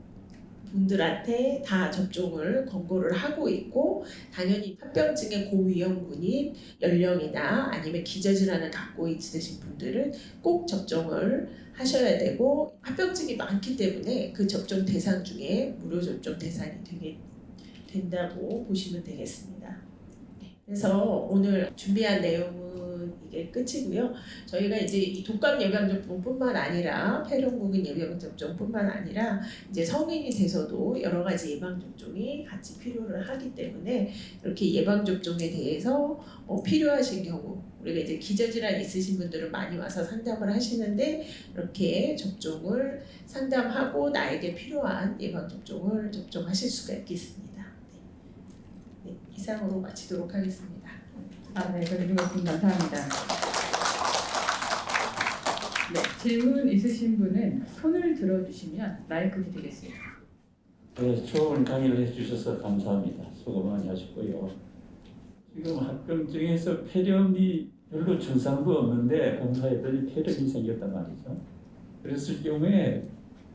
분들한테 다 접종을 권고를 하고 있고 당연히 합병증의 고위험군인 연령이나 아니면 기저질환을 갖고 있으신 분들은 꼭 접종을 하셔야 되고 합병증이 많기 때문에 그 접종 대상 중에 무료 접종 대상이 된다고 보시면 되겠습니다. 그래서 오늘 준비한 내용은 이게 끝이고요. 저희가 이제 이 독감 예방접종뿐만 아니라 폐렴구균 예방접종뿐만 아니라 이제 성인이 돼서도 여러 가지 예방접종이 같이 필요를 하기 때문에 이렇게 예방접종에 대해서 필요하신 경우 우리가 이제 기저질환 있으신 분들은 많이 와서 상담을 하시는데 이렇게 접종을 상담하고 나에게 필요한 예방접종을 접종하실 수가 있겠습니다. 네, 이상으로 마치도록 하겠습니다. 네, 그래도 말씀 감사합니다. 네, 질문 있으신 분은 손을 들어주시면 마이크 드리겠습니다. 네, 좋은 강의를 해주셔서 감사합니다. 수고 많이 하셨고요. 지금 합병증에서 폐렴이 별로 증상도 없는데 검사했더니 폐렴이 생겼단 말이죠. 그랬을 경우에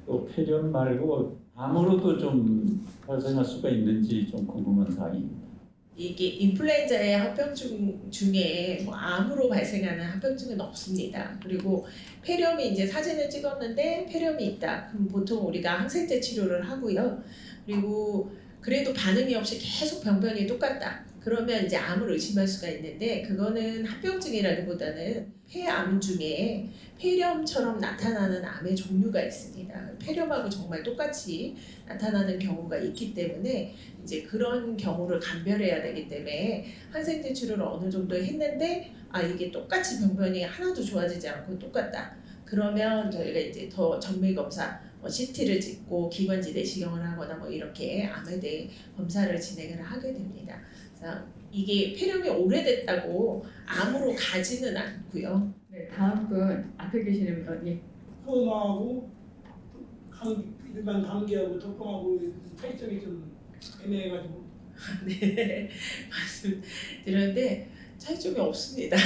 또 폐렴 말고 암으로도 좀 발생할 수가 있는지 좀 궁금한 사항입니다. 이게 인플루엔자의 합병증 중에 암으로 발생하는 합병증은 없습니다. 그리고 폐렴이 이제 사진을 찍었는데 폐렴이 있다. 그럼 보통 우리가 항생제 치료를 하고요. 그리고 그래도 반응이 없이 계속 병변이 똑같다. 그러면 이제 암을 의심할 수가 있는데 그거는 합병증이라기보다는 폐암 중에 폐렴처럼 나타나는 암의 종류가 있습니다. 폐렴하고 정말 똑같이 나타나는 경우가 있기 때문에 이제 그런 경우를 감별해야 되기 때문에 항생제 치료를 어느 정도 했는데 이게 똑같이 병변이 하나도 좋아지지 않고 똑같다. 그러면 저희가 이제 더 정밀 검사, CT를 찍고 기관지 내시경을 하거나 뭐 이렇게 암에 대해 검사를 진행을 하게 됩니다. 이게 폐렴이 오래됐다고 암으로 가지는 않고요. 네, 다음 분 앞에 계시는 분, 예. 코로나하고 일반 감기하고 독감하고 차이점이 좀 애매해가지고. 네, 말씀드렸는데 차이점이 없습니다.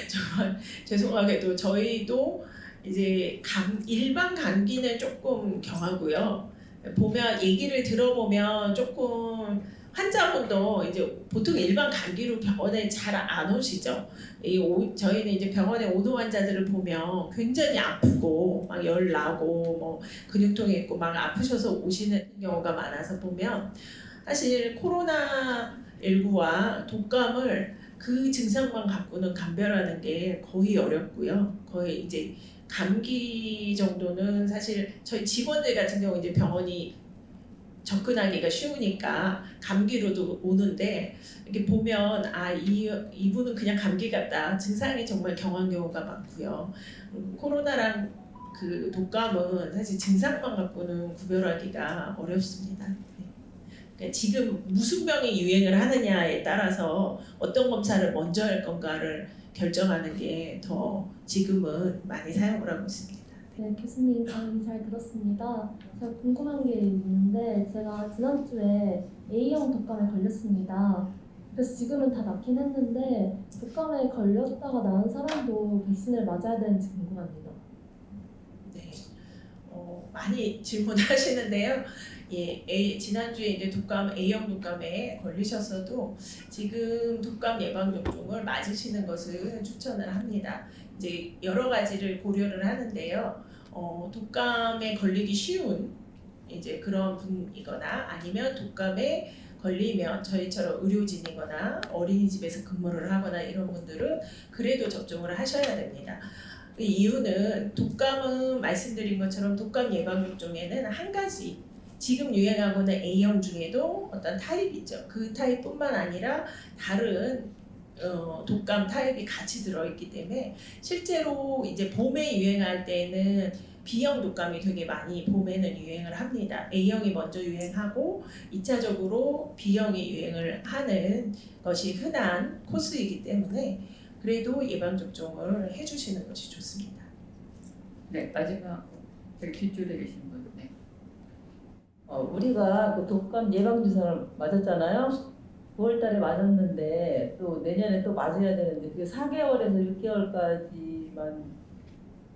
정말 죄송하게도 저희도 이제 일반 감기는 조금 경하고요. 보면 얘기를 들어보면 조금 환자분도 이제 보통 일반 감기로 병원에 잘 안 오시죠. 저희는 이제 병원에 오는 환자들을 보면 굉장히 아프고 막 열 나고 뭐 근육통이 있고 막 아프셔서 오시는 경우가 많아서 보면 사실 코로나19와 독감을 그 증상만 갖고는 감별하는 게 거의 어렵고요. 거의 이제 감기 정도는 사실 저희 직원들 같은 경우 이제 병원이 접근하기가 쉬우니까 감기로도 오는데 이렇게 보면 이분은 그냥 감기 같다. 증상이 정말 경한 경우가 많고요. 코로나랑 그 독감은 사실 증상만 갖고는 구별하기가 어렵습니다. 네. 그러니까 지금 무슨 병이 유행을 하느냐에 따라서 어떤 검사를 먼저 할 건가를 결정하는 게 더 지금은 많이 사용을 하고 있습니다. 네, 교수님 강의 잘 들었습니다. 제가 궁금한 게 있는데 제가 지난주에 A형 독감에 걸렸습니다. 그래서 지금은 다 낫긴 했는데 독감에 걸렸다가 나은 사람도 백신을 맞아야 되는지 궁금합니다. 네, 많이 질문하시는데요. 지난주에 이제 A형 독감에 걸리셨어도 지금 독감 예방 접종을 맞으시는 것을 추천을 합니다. 이제 여러 가지를 고려를 하는데요. 독감에 걸리기 쉬운 이제 그런 분이거나 아니면 독감에 걸리면 저희처럼 의료진이거나 어린이집에서 근무를 하거나 이런 분들은 그래도 접종을 하셔야 됩니다. 그 이유는 독감은 말씀드린 것처럼 독감 예방 접종에는 한 가지 지금 유행하고 있는 A형 중에도 어떤 타입이 있죠. 그 타입뿐만 아니라 다른 독감 타입이 같이 들어있기 때문에 실제로 이제 봄에 유행할 때는 B형 독감이 되게 많이 봄에는 유행을 합니다. A형이 먼저 유행하고 2차적으로 B형이 유행을 하는 것이 흔한 코스이기 때문에 그래도 예방접종을 해주시는 것이 좋습니다. 네, 마지막 저기 뒷줄에 계신 분. 네. 우리가 그 독감 예방 주사를 맞았잖아요. 9월달에 맞았는데 또 내년에 또 맞아야 되는데 그게 4개월에서 6개월까지만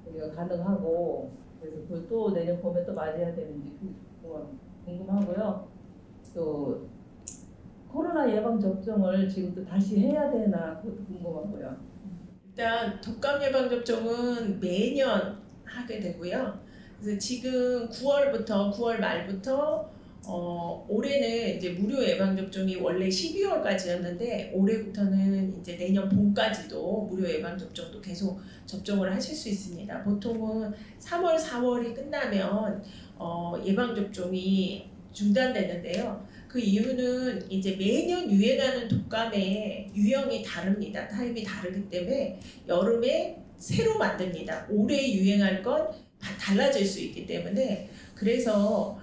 우리가 가능하고 그래서 그걸 또 내년 봄에 또 맞아야 되는지 궁금하고요. 또 코로나 예방 접종을 지금 또 다시 해야 되나 그것도 궁금하고요. 일단 독감 예방 접종은 매년 하게 되고요. 그래서 지금 9월 말부터 올해는 이제 무료 예방 접종이 원래 12월까지였는데 올해부터는 이제 내년 봄까지도 무료 예방 접종도 계속 접종을 하실 수 있습니다. 보통은 3월, 4월이 끝나면 예방 접종이 중단되는데요. 그 이유는 이제 매년 유행하는 독감의 유형이 다릅니다. 타입이 다르기 때문에 여름에 새로 만듭니다. 올해 유행할 건 달라질 수 있기 때문에 그래서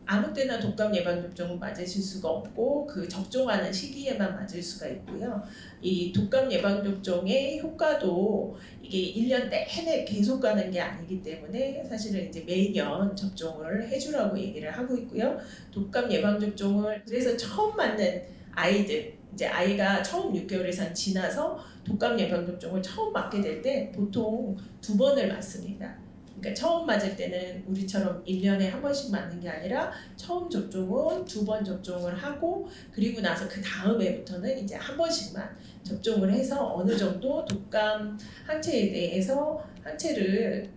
아무 때나 독감 예방 접종은 맞으실 수가 없고 그 접종하는 시기에만 맞을 수가 있고요. 이 독감 예방 접종의 효과도 이게 1년 내내 계속 가는 게 아니기 때문에 사실은 이제 매년 접종을 해주라고 얘기를 하고 있고요. 독감 예방 접종을 그래서 처음 맞는 아이들 이제 아이가 처음 6개월 이상 지나서 독감 예방 접종을 처음 맞게 될 때 보통 2번을 맞습니다. 그러니까 처음 맞을 때는 우리처럼 1년에 한 번씩 맞는 게 아니라 처음 접종은 2번 접종을 하고 그리고 나서 그 다음 해부터는 이제 한 번씩만 접종을 해서 어느 정도 독감 항체에 대해서 항체를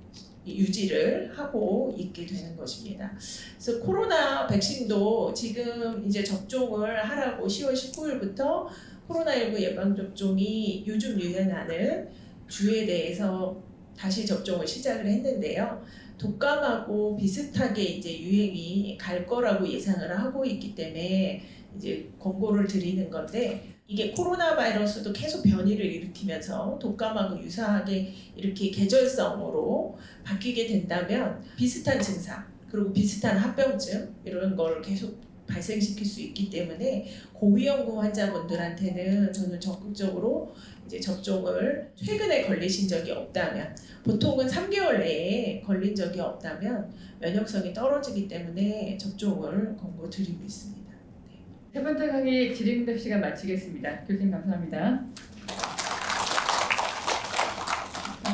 유지를 하고 있게 되는 것입니다. 그래서 코로나 백신도 지금 이제 접종을 하라고 10월 19일부터 코로나19 예방접종이 요즘 유행하는 주에 대해서 다시 접종을 시작을 했는데요. 독감하고 비슷하게 이제 유행이 갈 거라고 예상을 하고 있기 때문에 이제 권고를 드리는 건데 이게 코로나 바이러스도 계속 변이를 일으키면서 독감하고 유사하게 이렇게 계절성으로 바뀌게 된다면 비슷한 증상 그리고 비슷한 합병증 이런 걸 계속 발생시킬 수 있기 때문에 고위험군 환자분들한테는 저는 적극적으로 이제 접종을 최근에 걸리신 적이 없다면 보통은 3개월 내에 걸린 적이 없다면 면역성이 떨어지기 때문에 접종을 권고드리고 있습니다. 세 번째 강의 질의응답 시간 마치겠습니다. 교수님 감사합니다.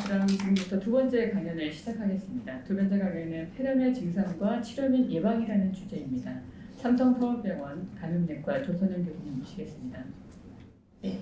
그럼 지금부터 두 번째 강연을 시작하겠습니다. 두 번째 강연은 폐렴의 증상과 치료 및 예방이라는 주제입니다. 삼성서울병원 감염내과 조선영 교수님 모시겠습니다. 네.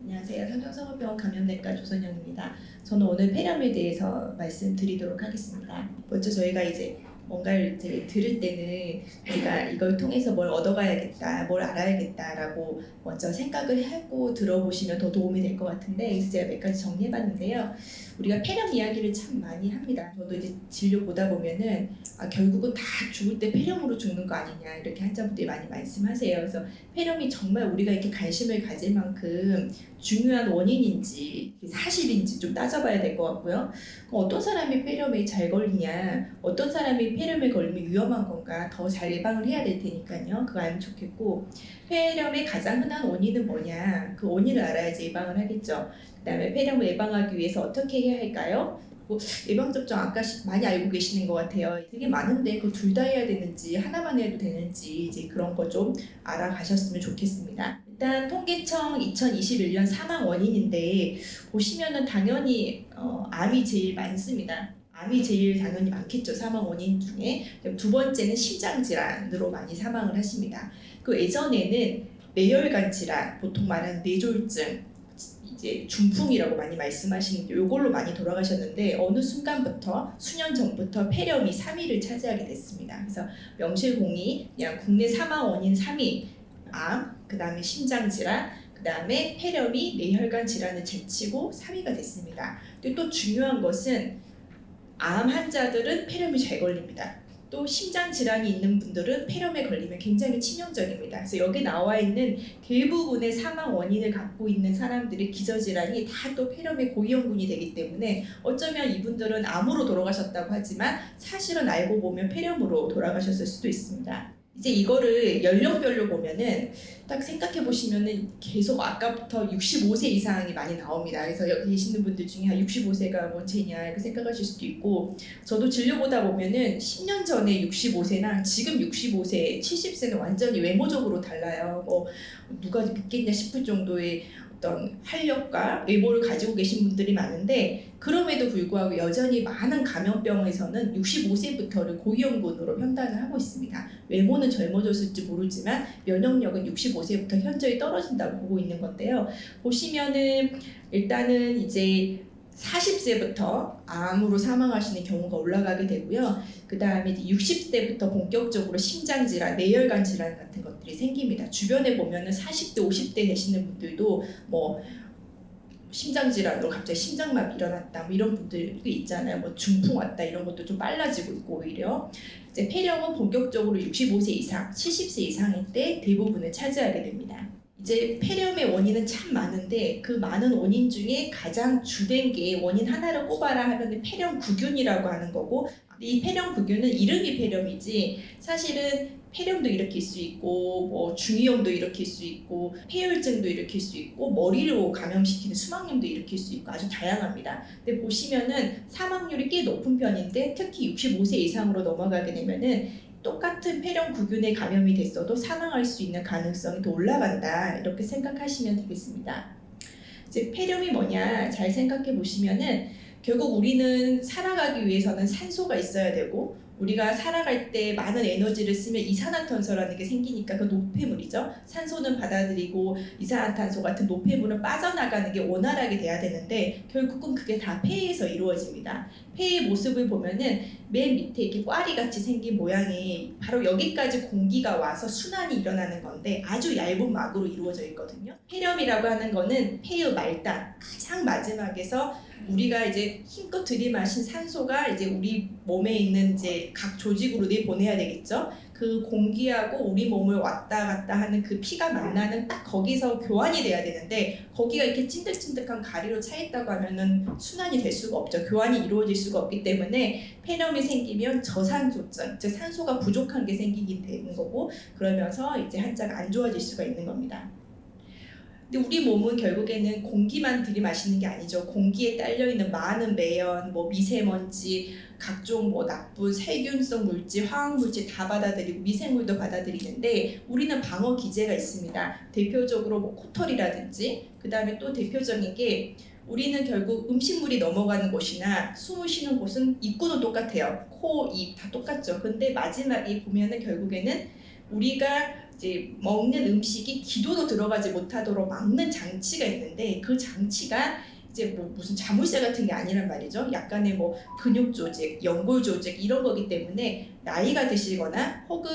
안녕하세요. 삼성서울병원 감염내과 조선영입니다. 저는 오늘 폐렴에 대해서 말씀드리도록 하겠습니다. 먼저 저희가 이제 뭔가를 이제 들을 때는 우리가 이걸 통해서 뭘 얻어가야겠다, 뭘 알아야겠다라고 먼저 생각을 하고 들어보시면 더 도움이 될 것 같은데, 그래서 제가 몇 가지 정리해봤는데요. 우리가 폐렴 이야기를 참 많이 합니다. 저도 이제 진료 보다 보면은 결국은 다 죽을 때 폐렴으로 죽는 거 아니냐 이렇게 환자분들이 많이 말씀하세요. 그래서 폐렴이 정말 우리가 이렇게 관심을 가질 만큼 중요한 원인인지 사실인지 좀 따져봐야 될 것 같고요. 어떤 사람이 폐렴에 잘 걸리냐, 어떤 사람이 폐렴에 걸리면 위험한 건가 더 잘 예방을 해야 될 테니까요. 그거 알면 좋겠고, 폐렴의 가장 흔한 원인은 뭐냐, 그 원인을 알아야지 예방을 하겠죠. 그 다음에 폐렴을 예방하기 위해서 어떻게 해야 할까요? 예방접종 아까 많이 알고 계시는 것 같아요. 되게 많은데 그 둘 다 해야 되는지 하나만 해도 되는지 이제 그런 거 좀 알아가셨으면 좋겠습니다. 일단 통계청 2021년 사망 원인인데 보시면은 당연히 암이 제일 많습니다. 암이 제일 당연히 많겠죠. 사망 원인 중에. 두 번째는 심장질환으로 많이 사망을 하십니다. 그 예전에는 뇌혈관 질환, 보통 말하는 뇌졸중, 이제 중풍이라고 많이 말씀하시는데 이걸로 많이 돌아가셨는데 어느 순간부터 수년 전부터 폐렴이 3위를 차지하게 됐습니다. 그래서 명실공히 그냥 국내 사망 원인 3위 암, 그 다음에 심장질환, 그 다음에 폐렴이 뇌혈관 질환을 제치고 3위가 됐습니다. 근데 또 중요한 것은 암 환자들은 폐렴이 잘 걸립니다. 또 심장질환이 있는 분들은 폐렴에 걸리면 굉장히 치명적입니다. 그래서 여기 나와 있는 대부분의 사망 원인을 갖고 있는 사람들의 기저질환이 다 또 폐렴의 고위험군이 되기 때문에 어쩌면 이분들은 암으로 돌아가셨다고 하지만 사실은 알고 보면 폐렴으로 돌아가셨을 수도 있습니다. 이제 이거를 연령별로 보면은 딱 생각해 보시면은 계속 아까부터 65세 이상이 많이 나옵니다. 그래서 여기 계시는 분들 중에 65세가 뭔 죄냐 이렇게 생각하실 수도 있고, 저도 진료 보다 보면은 10년 전에 65세랑 지금 65세, 70세는 완전히 외모적으로 달라요. 누가 믿겠냐 싶을 정도의 어떤 활력과 외모를 가지고 계신 분들이 많은데, 그럼에도 불구하고 여전히 많은 감염병에서는 65세부터를 고위험군으로 판단을 하고 있습니다. 외모는 젊어졌을지 모르지만 면역력은 65세부터 현저히 떨어진다고 보고 있는 건데요. 보시면은 일단은 이제 40세부터 암으로 사망하시는 경우가 올라가게 되고요. 그 다음에 이제 60세부터 본격적으로 심장질환, 뇌혈관 질환 같은 것들이 생깁니다. 주변에 보면은 40대, 50대 되시는 분들도 심장질환으로 갑자기 심장마비 일어났다 이런 분들도 있잖아요. 중풍 왔다 이런 것도 좀 빨라지고 있고, 오히려 이제 폐렴은 본격적으로 65세 이상, 70세 이상일 때 대부분을 차지하게 됩니다. 이제 폐렴의 원인은 참 많은데 그 많은 원인 중에 가장 주된 게 원인 하나를 꼽아라 하면 폐렴구균이라고 하는 거고, 이 폐렴구균은 이름이 폐렴이지 사실은 폐렴도 일으킬 수 있고 중이염도 일으킬 수 있고 폐혈증도 일으킬 수 있고 머리로 감염시키는 수막염도 일으킬 수 있고 아주 다양합니다. 근데 보시면은 사망률이 꽤 높은 편인데 특히 65세 이상으로 넘어가게 되면은 똑같은 폐렴구균에 감염이 됐어도 사망할 수 있는 가능성이 더 올라간다 이렇게 생각하시면 되겠습니다. 이제 폐렴이 뭐냐 잘 생각해 보시면은 결국 우리는 살아가기 위해서는 산소가 있어야 되고, 우리가 살아갈 때 많은 에너지를 쓰면 이산화탄소라는 게 생기니까 그 노폐물이죠. 산소는 받아들이고 이산화탄소 같은 노폐물은 빠져나가는 게 원활하게 돼야 되는데 결국은 그게 다 폐에서 이루어집니다. 폐의 모습을 보면은 맨 밑에 이렇게 꽈리같이 생긴 모양이 바로 여기까지 공기가 와서 순환이 일어나는 건데 아주 얇은 막으로 이루어져 있거든요. 폐렴이라고 하는 거는 폐의 말단, 가장 마지막에서 우리가 이제 힘껏 들이마신 산소가 이제 우리 몸에 있는 이제 각 조직으로 내보내야 되겠죠. 그 공기하고 우리 몸을 왔다 갔다 하는 그 피가 만나는 딱 거기서 교환이 돼야 되는데 거기가 이렇게 찐득찐득한 가리로 차 있다고 하면은 순환이 될 수가 없죠. 교환이 이루어질 수가 없기 때문에 폐렴이 생기면 저산소증, 즉 산소가 부족한 게 생기게 되는 거고, 그러면서 이제 환자가 안 좋아질 수가 있는 겁니다. 근데 우리 몸은 결국에는 공기만 들이마시는 게 아니죠. 공기에 딸려있는 많은 매연, 미세먼지, 각종 나쁜 세균성 물질, 화학물질 다 받아들이고 미생물도 받아들이는데 우리는 방어 기제가 있습니다. 대표적으로 코털이라든지, 그 다음에 또 대표적인 게 우리는 결국 음식물이 넘어가는 곳이나 숨을 쉬는 곳은 입구는 똑같아요. 코, 입 다 똑같죠. 근데 마지막에 보면은 결국에는 우리가 이제 먹는 음식이 기도로 들어가지 못하도록 막는 장치가 있는데 그 장치가 이제 뭐 무슨 자물쇠 같은 게 아니란 말이죠. 약간의 뭐 근육 조직, 연골 조직 이런 거기 때문에 나이가 드시거나 혹은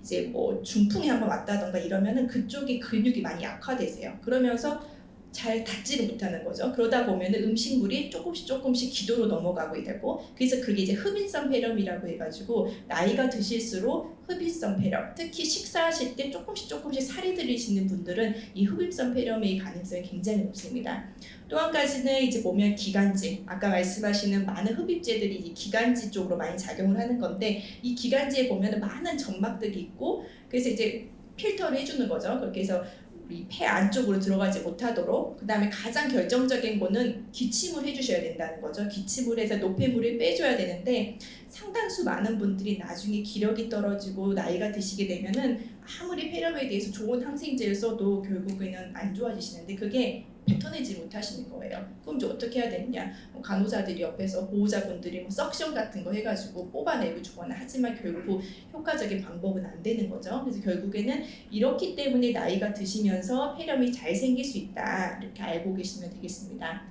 이제 뭐 중풍이 한번 왔다던가 이러면은 그쪽이 근육이 많이 약화되세요. 그러면서 잘 닿지를 못하는 거죠. 그러다 보면은 음식물이 조금씩 기도로 넘어가고 되고, 그래서 그게 이제 흡인성 폐렴이라고 해가지고 나이가 드실수록 흡인성 폐렴, 특히 식사하실 때 조금씩 살이 들리시는 분들은 이 흡인성 폐렴의 가능성이 굉장히 높습니다. 또 한 가지는 이제 보면 기관지, 아까 말씀하시는 많은 흡입제들이 이 기관지 쪽으로 많이 작용을 하는 건데, 이 기관지에 보면 많은 점막들이 있고, 그래서 이제 필터를 해주는 거죠. 그렇게 해서 우리 폐 안쪽으로 들어가지 못하도록. 그 다음에 가장 결정적인 거는 기침을 해주셔야 된다는 거죠. 기침을 해서 노폐물을 빼줘야 되는데, 상당수 많은 분들이 나중에 기력이 떨어지고 나이가 드시게 되면은 아무리 폐렴에 대해서 좋은 항생제를 써도 결국에는 안 좋아지시는데, 그게 뱉어내지 못하시는 거예요. 그럼 이제 어떻게 해야 되느냐? 뭐 간호사들이 옆에서 보호자분들이 뭐 석션 같은 거 해가지고 뽑아내고 주거나 하지만 결국 효과적인 방법은 안 되는 거죠. 그래서 결국에는 이렇기 때문에 나이가 드시면서 폐렴이 잘 생길 수 있다, 이렇게 알고 계시면 되겠습니다.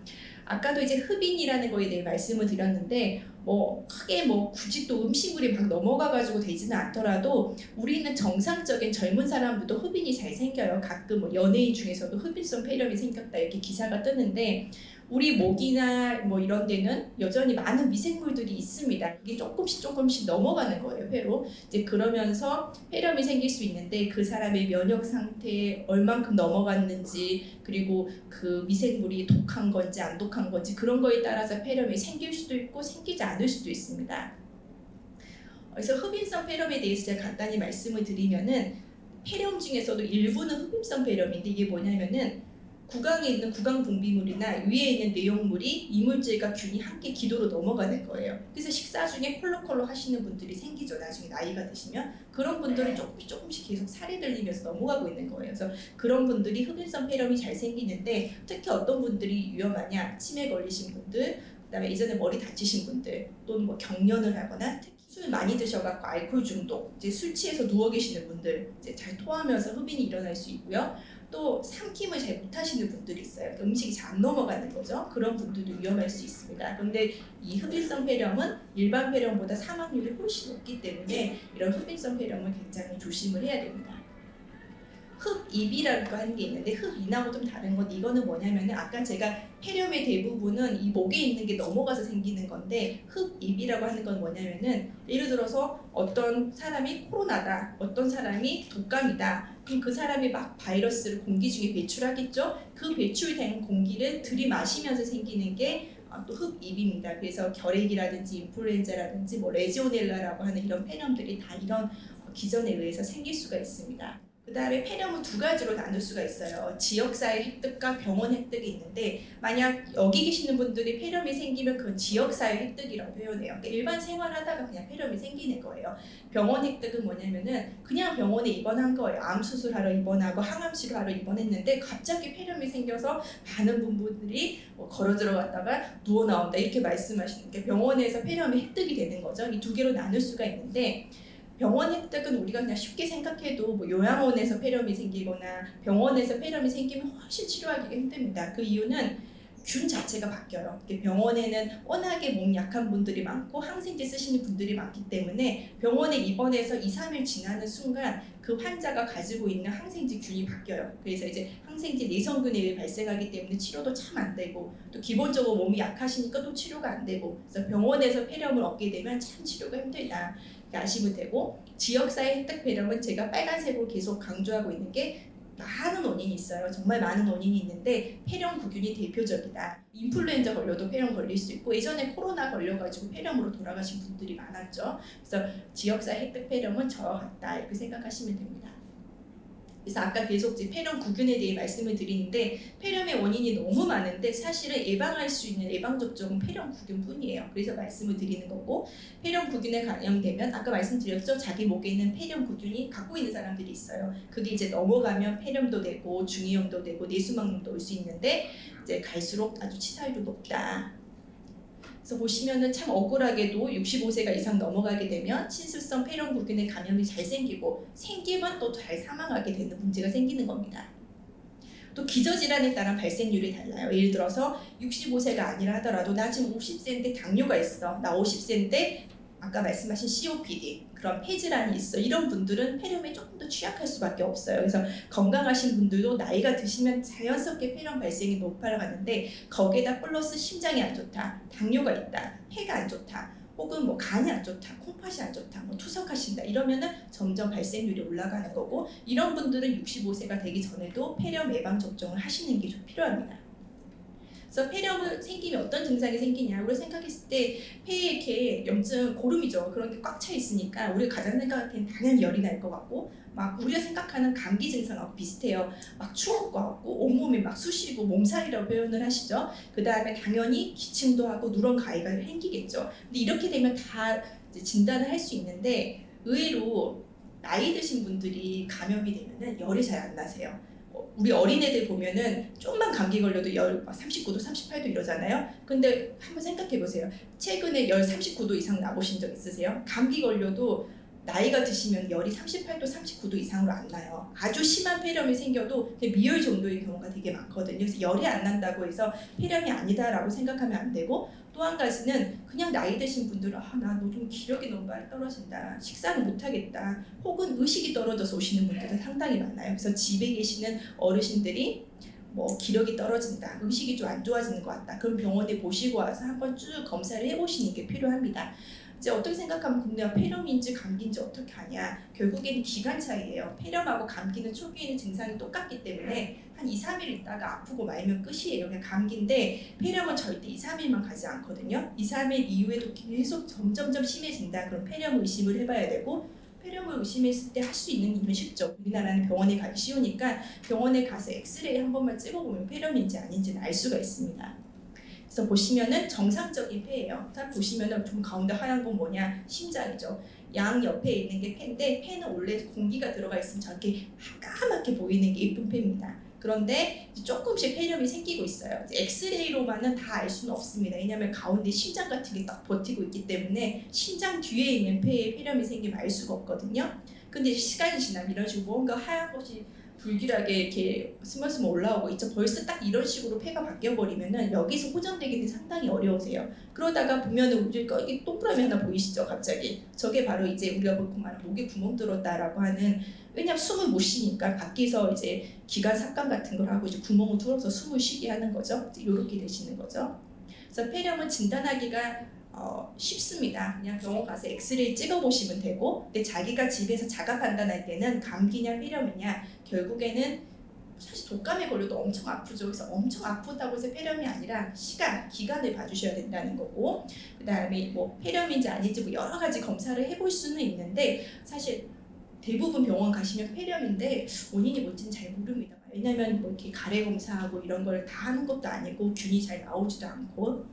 아까도 이제 흡인이라는 거에 대해 말씀을 드렸는데, 뭐 크게 뭐 굳이 또 음식물이 막 넘어가가지고 되지는 않더라도 우리는 정상적인 젊은 사람들도 흡인이 잘 생겨요. 가끔 뭐 연예인 중에서도 흡인성 폐렴이 생겼다 이렇게 기사가 뜨는데, 우리 목이나 뭐 이런 데는 여전히 많은 미생물들이 있습니다. 이게 조금씩 넘어가는 거예요, 폐로. 이제 그러면서 폐렴이 생길 수 있는데, 그 사람의 면역 상태에 얼만큼 넘어갔는지, 그리고 그 미생물이 독한 건지 안 독한 건지 그런 거에 따라서 폐렴이 생길 수도 있고 생기지 않을 수도 있습니다. 그래서 흡인성 폐렴에 대해서 제가 간단히 말씀을 드리면은, 폐렴 중에서도 일부는 흡인성 폐렴인데, 이게 뭐냐면은 구강에 있는 구강 분비물이나 위에 있는 내용물이 이물질과 균이 함께 기도로 넘어가는 거예요. 그래서 식사 중에 콜록콜록 하시는 분들이 생기죠. 나중에 나이가 드시면 그런 분들이 조금씩 계속 살이 들리면서 넘어가고 있는 거예요. 그래서 그런 분들이 흡인성 폐렴이 잘 생기는데, 특히 어떤 분들이 위험하냐? 치매 걸리신 분들, 그다음에 예전에 머리 다치신 분들, 또는 뭐 경련을 하거나 특히 술 많이 드셔갖고 알코올 중독, 이제 술 취해서 누워 계시는 분들, 이제 잘 토하면서 흡인이 일어날 수 있고요. 또 삼킴을 잘 못하시는 분들이 있어요. 음식이 잘 안 넘어가는 거죠. 그런 분들도 위험할 수 있습니다. 그런데 이 흡인성 폐렴은 일반 폐렴보다 사망률이 훨씬 높기 때문에 이런 흡인성 폐렴은 굉장히 조심을 해야 됩니다. 흡입이라고 하는 게 있는데, 흡입하고 좀 다른 건, 이거는 뭐냐면은 아까 제가 폐렴의 대부분은 이 목에 있는 게 넘어가서 생기는 건데, 흡입이라고 하는 건 뭐냐면은 예를 들어서 어떤 사람이 코로나다, 어떤 사람이 독감이다, 그럼 그 사람이 막 바이러스를 공기 중에 배출하겠죠. 그 배출된 공기를 들이마시면서 생기는 게 또 흡입입니다. 그래서 결핵이라든지 인플루엔자라든지 뭐 레지오넬라라고 하는 이런 폐렴들이 다 이런 기전에 의해서 생길 수가 있습니다. 그 다음에 폐렴은 두 가지로 나눌 수가 있어요. 지역사회 획득과 병원 획득이 있는데, 만약 여기 계시는 분들이 폐렴이 생기면 그건 지역사회 획득이라고 표현해요. 그러니까 일반 생활하다가 그냥 폐렴이 생기는 거예요. 병원 획득은 뭐냐면은 그냥 병원에 입원한 거예요. 암 수술하러 입원하고 항암 치료하러 입원했는데 갑자기 폐렴이 생겨서 많은 분들이 걸어 들어갔다가 누워 나온다 이렇게 말씀하시는 게 병원에서 폐렴이 획득이 되는 거죠. 이 두 개로 나눌 수가 있는데, 병원 획득은 우리가 그냥 쉽게 생각해도 뭐 요양원에서 폐렴이 생기거나 병원에서 폐렴이 생기면 훨씬 치료하기가 힘듭니다. 그 이유는 균 자체가 바뀌어요. 병원에는 워낙에 몸 약한 분들이 많고 항생제 쓰시는 분들이 많기 때문에 병원에 입원해서 2, 3일 지나는 순간 그 환자가 가지고 있는 항생제 균이 바뀌어요. 그래서 이제 항생제 내성균이 발생하기 때문에 치료도 참 안 되고, 또 기본적으로 몸이 약하시니까 또 치료가 안 되고, 그래서 병원에서 폐렴을 얻게 되면 참 치료가 힘들다 아시면 되고, 지역사회 획득 폐렴은 제가 빨간색으로 계속 강조하고 있는 게 많은 원인이 있어요. 정말 많은 원인이 있는데 폐렴 구균이 대표적이다. 인플루엔자 걸려도 폐렴 걸릴 수 있고, 예전에 코로나 걸려가지고 폐렴으로 돌아가신 분들이 많았죠. 그래서 지역사회 획득 폐렴은 저와 같다 이렇게 생각하시면 됩니다. 그래서 아까 계속 폐렴 구균에 대해 말씀을 드리는데, 폐렴의 원인이 너무 많은데 사실은 예방할 수 있는 예방접종은 폐렴 구균뿐이에요. 그래서 말씀을 드리는 거고, 폐렴 구균에 감염되면 아까 말씀드렸죠. 자기 목에 있는 폐렴 구균이 갖고 있는 사람들이 있어요. 그게 이제 넘어가면 폐렴도 되고 중이염도 되고 뇌수막염도 올 수 있는데, 이제 갈수록 아주 치사율이 높다. 그래서 보시면은 참 억울하게도 65세가 이상 넘어가게 되면 친수성 폐렴 구균의 감염이 잘 생기고, 생기면 또 잘 사망하게 되는 문제가 생기는 겁니다. 또 기저질환에 따른 발생률이 달라요. 예를 들어서 65세가 아니라 하더라도 나 지금 50세인데 당뇨가 있어. 나 50세인데 아까 말씀하신 COPD 그런 폐질환이 있어. 이런 분들은 폐렴에 조금 더 취약할 수밖에 없어요. 그래서 건강하신 분들도 나이가 드시면 자연스럽게 폐렴 발생이 높아가는데 거기에다 플러스 심장이 안 좋다, 당뇨가 있다, 폐가 안 좋다, 혹은 뭐 간이 안 좋다, 콩팥이 안 좋다, 뭐 투석하신다 이러면은 점점 발생률이 올라가는 거고 이런 분들은 65세가 되기 전에도 폐렴 예방 접종을 하시는 게 좀 필요합니다. 그래서 폐렴을 생기면 어떤 증상이 생기냐고 생각했을 때 폐에 이렇게 염증 고름이죠. 그런 게 꽉 차 있으니까 우리가 가장 생각할 때는 당연히 열이 날 것 같고 막 우리가 생각하는 감기 증상하고 비슷해요. 막 추울 것 같고 온몸이 막 쑤시고 몸살이라고 표현을 하시죠. 그 다음에 당연히 기침도 하고 누런 가위가 생기겠죠. 근데 이렇게 되면 다 이제 진단을 할 수 있는데 의외로 나이 드신 분들이 감염이 되면은 열이 잘 안 나세요. 우리 어린애들 보면은 조금만 감기 걸려도 열 39도, 38도 이러잖아요. 근데 한번 생각해 보세요. 최근에 열 39도 이상 나보신 적 있으세요? 감기 걸려도 나이가 드시면 열이 38도, 39도 이상으로 안 나요. 아주 심한 폐렴이 생겨도 미열 정도의 경우가 되게 많거든요. 그래서 열이 안 난다고 해서 폐렴이 아니다라고 생각하면 안 되고 또 한 가지는 그냥 나이 드신 분들은 나 너 좀 기력이 너무 빨리 떨어진다. 식사를 못 하겠다. 혹은 의식이 떨어져서 오시는 분들은 상당히 많아요. 그래서 집에 계시는 어르신들이 뭐 기력이 떨어진다. 의식이 좀 안 좋아지는 것 같다. 그럼 병원에 모시고 와서 한번 쭉 검사를 해보시는 게 필요합니다. 이제 어떻게 생각하면 근데 폐렴인지 감기인지 어떻게 하냐. 결국에는 기간 차이예요. 폐렴하고 감기는 초기에는 증상이 똑같기 때문에 한 2, 3일 있다가 아프고 말면 끝이에요. 그냥 감기인데 폐렴은 절대 2, 3일만 가지 않거든요. 2, 3일 이후에도 계속 점점점 심해진다. 그럼 폐렴 의심을 해봐야 되고 폐렴을 의심했을 때 할 수 있는 일은 쉽죠. 우리나라는 병원에 가기 쉬우니까 병원에 가서 엑스레이 한 번만 찍어보면 폐렴인지 아닌지는 알 수가 있습니다. 그래서 보시면은 정상적인 폐예요. 딱 보시면은 좀 가운데 하얀 건 뭐냐? 심장이죠. 양 옆에 있는 게 폐인데 폐는 원래 공기가 들어가 있으면 저렇게 까맣게 보이는 게 예쁜 폐입니다. 그런데 조금씩 폐렴이 생기고 있어요. 엑스레이로만은 다 알 수는 없습니다. 왜냐하면 가운데 심장 같은 게 딱 버티고 있기 때문에 심장 뒤에 있는 폐에 폐렴이 생기면 알 수가 없거든요. 근데 시간이 지나면 이런 식으로 뭔가 하얀 것이 불길하게 이렇게 스멀스멀 올라오고 있죠. 벌써 딱 이런 식으로 폐가 바뀌어버리면은 여기서 호전되기는 상당히 어려우세요. 그러다가 보면은 우리가 이게 동그라미 하나 보이시죠? 갑자기 저게 바로 이제 우리가 보고 말하는 목에 구멍 뚫었다라고 하는 왜냐면 숨을 못 쉬니까 밖에서 이제 기관 삭감 같은 걸 하고 이제 구멍을 뚫어서 숨을 쉬게 하는 거죠. 이렇게 되시는 거죠. 그래서 폐렴은 진단하기가 쉽습니다. 그냥 병원 가서 엑스레이 찍어보시면 되고 근데 자기가 집에서 자가 판단할 때는 감기냐 폐렴이냐 결국에는 사실 독감에 걸려도 엄청 아프죠. 그래서 엄청 아프다고 해서 폐렴이 아니라 시간, 기간을 봐주셔야 된다는 거고 그 다음에 뭐 폐렴인지 아닌지 뭐 여러 가지 검사를 해볼 수는 있는데 사실 대부분 병원 가시면 폐렴인데 원인이 뭔지는 잘 모릅니다. 왜냐면 뭐 이렇게 가래 검사하고 이런 걸 다 하는 것도 아니고 균이 잘 나오지도 않고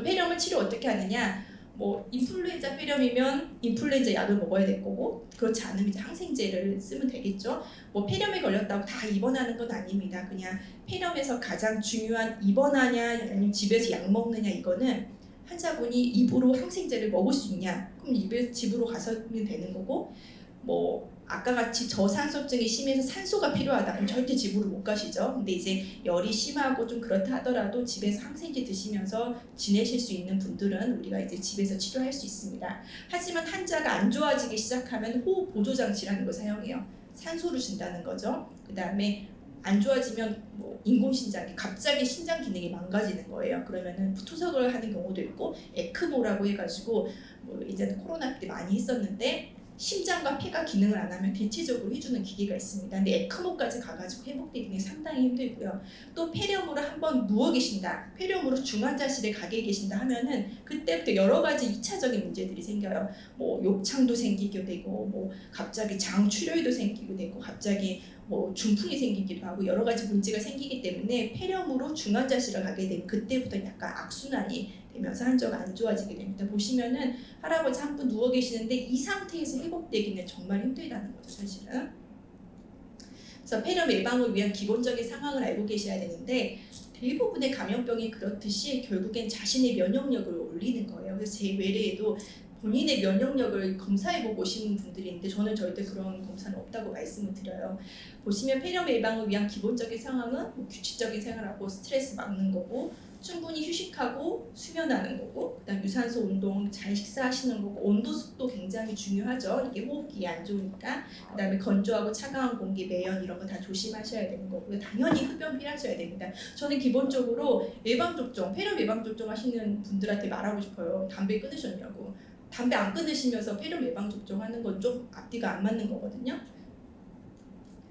폐렴을 치료 어떻게 하느냐? 뭐 인플루엔자 폐렴이면 인플루엔자 약을 먹어야 될 거고 그렇지 않으면 이제 항생제를 쓰면 되겠죠. 뭐 폐렴에 걸렸다고 다 입원하는 건 아닙니다. 그냥 폐렴에서 가장 중요한 입원하냐 아니면 집에서 약 먹느냐 이거는 환자분이 입으로 항생제를 먹을 수 있냐? 그럼 집으로 가서면 되는 거고 뭐 아까 같이 저산소증이 심해서 산소가 필요하다 그럼 절대 집으로 못 가시죠. 근데 이제 열이 심하고 좀 그렇다 하더라도 집에서 항생제 드시면서 지내실 수 있는 분들은 우리가 이제 집에서 치료할 수 있습니다. 하지만 환자가 안 좋아지기 시작하면 호흡 보조 장치라는 걸 사용해요. 산소를 준다는 거죠. 그 다음에 안 좋아지면 뭐 인공심장이 갑자기 신장 기능이 망가지는 거예요. 그러면은 투석을 하는 경우도 있고 에크모라고 해가지고 뭐 이제는 코로나 때 많이 했었는데 심장과 폐가 기능을 안 하면 대체적으로 해주는 기계가 있습니다. 근데 에크모까지 가가지고 회복되기는 상당히 힘들고요. 또 폐렴으로 한번 누워 계신다, 폐렴으로 중환자실에 가게 계신다 하면은 그때부터 여러 가지 2차적인 문제들이 생겨요. 뭐 욕창도 생기게 되고, 뭐 갑자기 장 출혈도 생기게 되고, 갑자기 뭐 중풍이 생기기도 하고 여러 가지 문제가 생기기 때문에 폐렴으로 중환자실을 가게 되면 그때부터 약간 악순환이 되면서 한저가 안 좋아지게 됩니다. 보시면은 할아버지 한 분 누워 계시는데 이 상태에서 회복되기는 정말 힘들다는 거죠, 사실은. 그래서 폐렴 예방을 위한 기본적인 상황을 알고 계셔야 되는데 대부분의 감염병이 그렇듯이 결국엔 자신의 면역력을 올리는 거예요. 그래서 제 외래에도 본인의 면역력을 검사해보고 오시는 분들이 있는데 저는 절대 그런 검사는 없다고 말씀을 드려요. 보시면 폐렴 예방을 위한 기본적인 상황은 뭐 규칙적인 생활하고 스트레스 막는 거고 충분히 휴식하고 수면하는 거고 그다음 유산소 운동 잘 식사하시는 거고 온도 습도 굉장히 중요하죠. 이게 호흡기에 안 좋으니까 그다음에 건조하고 차가운 공기 매연 이런 거 다 조심하셔야 되는 거고요. 당연히 흡연 필요하셔야 됩니다. 저는 기본적으로 예방접종 폐렴 예방접종 하시는 분들한테 말하고 싶어요. 담배 끊으셨냐고. 담배 안 끊으시면서 폐렴 예방접종 하는 건 좀 앞뒤가 안 맞는 거거든요.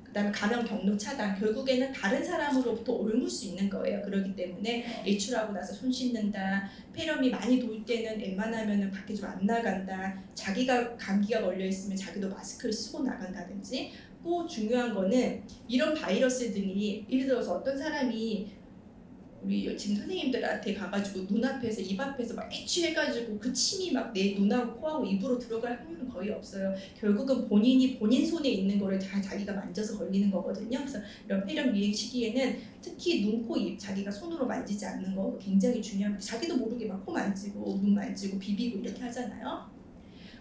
그다음에 감염 경로 차단 결국에는 다른 사람으로부터 옮을 수 있는 거예요. 그렇기 때문에 외출하고 나서 손 씻는다. 폐렴이 많이 돌 때는 웬만하면은 밖에 좀 안 나간다. 자기가 감기가 걸려 있으면 자기도 마스크를 쓰고 나간다든지. 또 중요한 거는 이런 바이러스들이 예를 들어서 어떤 사람이 우리 지금 선생님들한테 가가지고 눈앞에서 입 앞에서 막 애취해가지고 그 침이 막 내 눈하고 코하고 입으로 들어갈 확률은 거의 없어요. 결국은 본인 손에 있는 거를 다 자기가 만져서 걸리는 거거든요. 그래서 이런 폐렴 유행 시기에는 특히 눈, 코, 입 자기가 손으로 만지지 않는 거 굉장히 중요합니다. 자기도 모르게 막 코 만지고 눈 만지고 비비고 이렇게 하잖아요.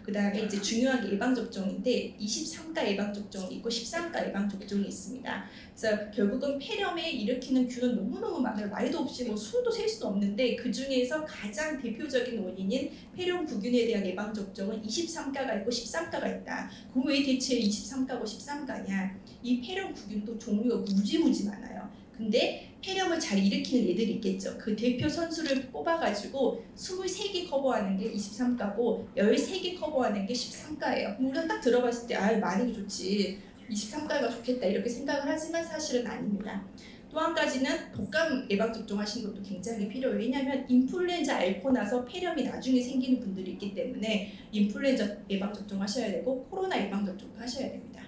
그 다음에 이제 중요한 게 예방접종인데 23가 예방접종이 있고 13가 예방접종이 있습니다. 그래서 결국은 폐렴에 일으키는 균은 너무너무 많아요. 말도 없이 뭐 수도 셀 수도 없는데 그 중에서 가장 대표적인 원인인 폐렴 구균에 대한 예방접종은 23가가 있고 13가가 있다. 그럼 왜 대체 23가고 13가냐? 이 폐렴 구균도 종류가 무지무지 많아요. 근데 폐렴을 잘 일으키는 애들이 있겠죠. 그 대표 선수를 뽑아가지고 23개 커버하는 게 23가고 13개 커버하는 게 13가예요. 우리가 딱 들어봤을 때 많은 게 좋지 23가가 좋겠다 이렇게 생각을 하지만 사실은 아닙니다. 또 한 가지는 독감 예방접종 하시는 것도 굉장히 필요해요. 왜냐하면 인플루엔자 앓고 나서 폐렴이 나중에 생기는 분들이 있기 때문에 인플루엔자 예방접종 하셔야 되고 코로나 예방접종도 하셔야 됩니다.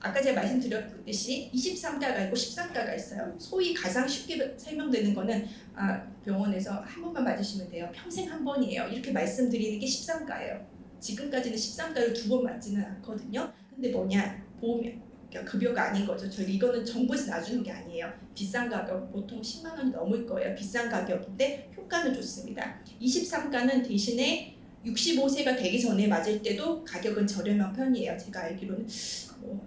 아까 제가 말씀드렸듯이 23가가 있고 13가가 있어요. 소위 가장 쉽게 설명되는 거는 병원에서 한 번만 맞으시면 돼요. 평생 한 번이에요. 이렇게 말씀드리는 게 13가예요. 지금까지는 13가를 2번 맞지는 않거든요. 근데 뭐냐? 급여가 아닌 거죠. 이거는 정부에서 놔주는 게 아니에요. 비싼 가격, 보통 10만 원이 넘을 거예요. 비싼 가격인데 효과는 좋습니다. 23가는 대신에 65세가 되기 전에 맞을 때도 가격은 저렴한 편이에요. 제가 알기로는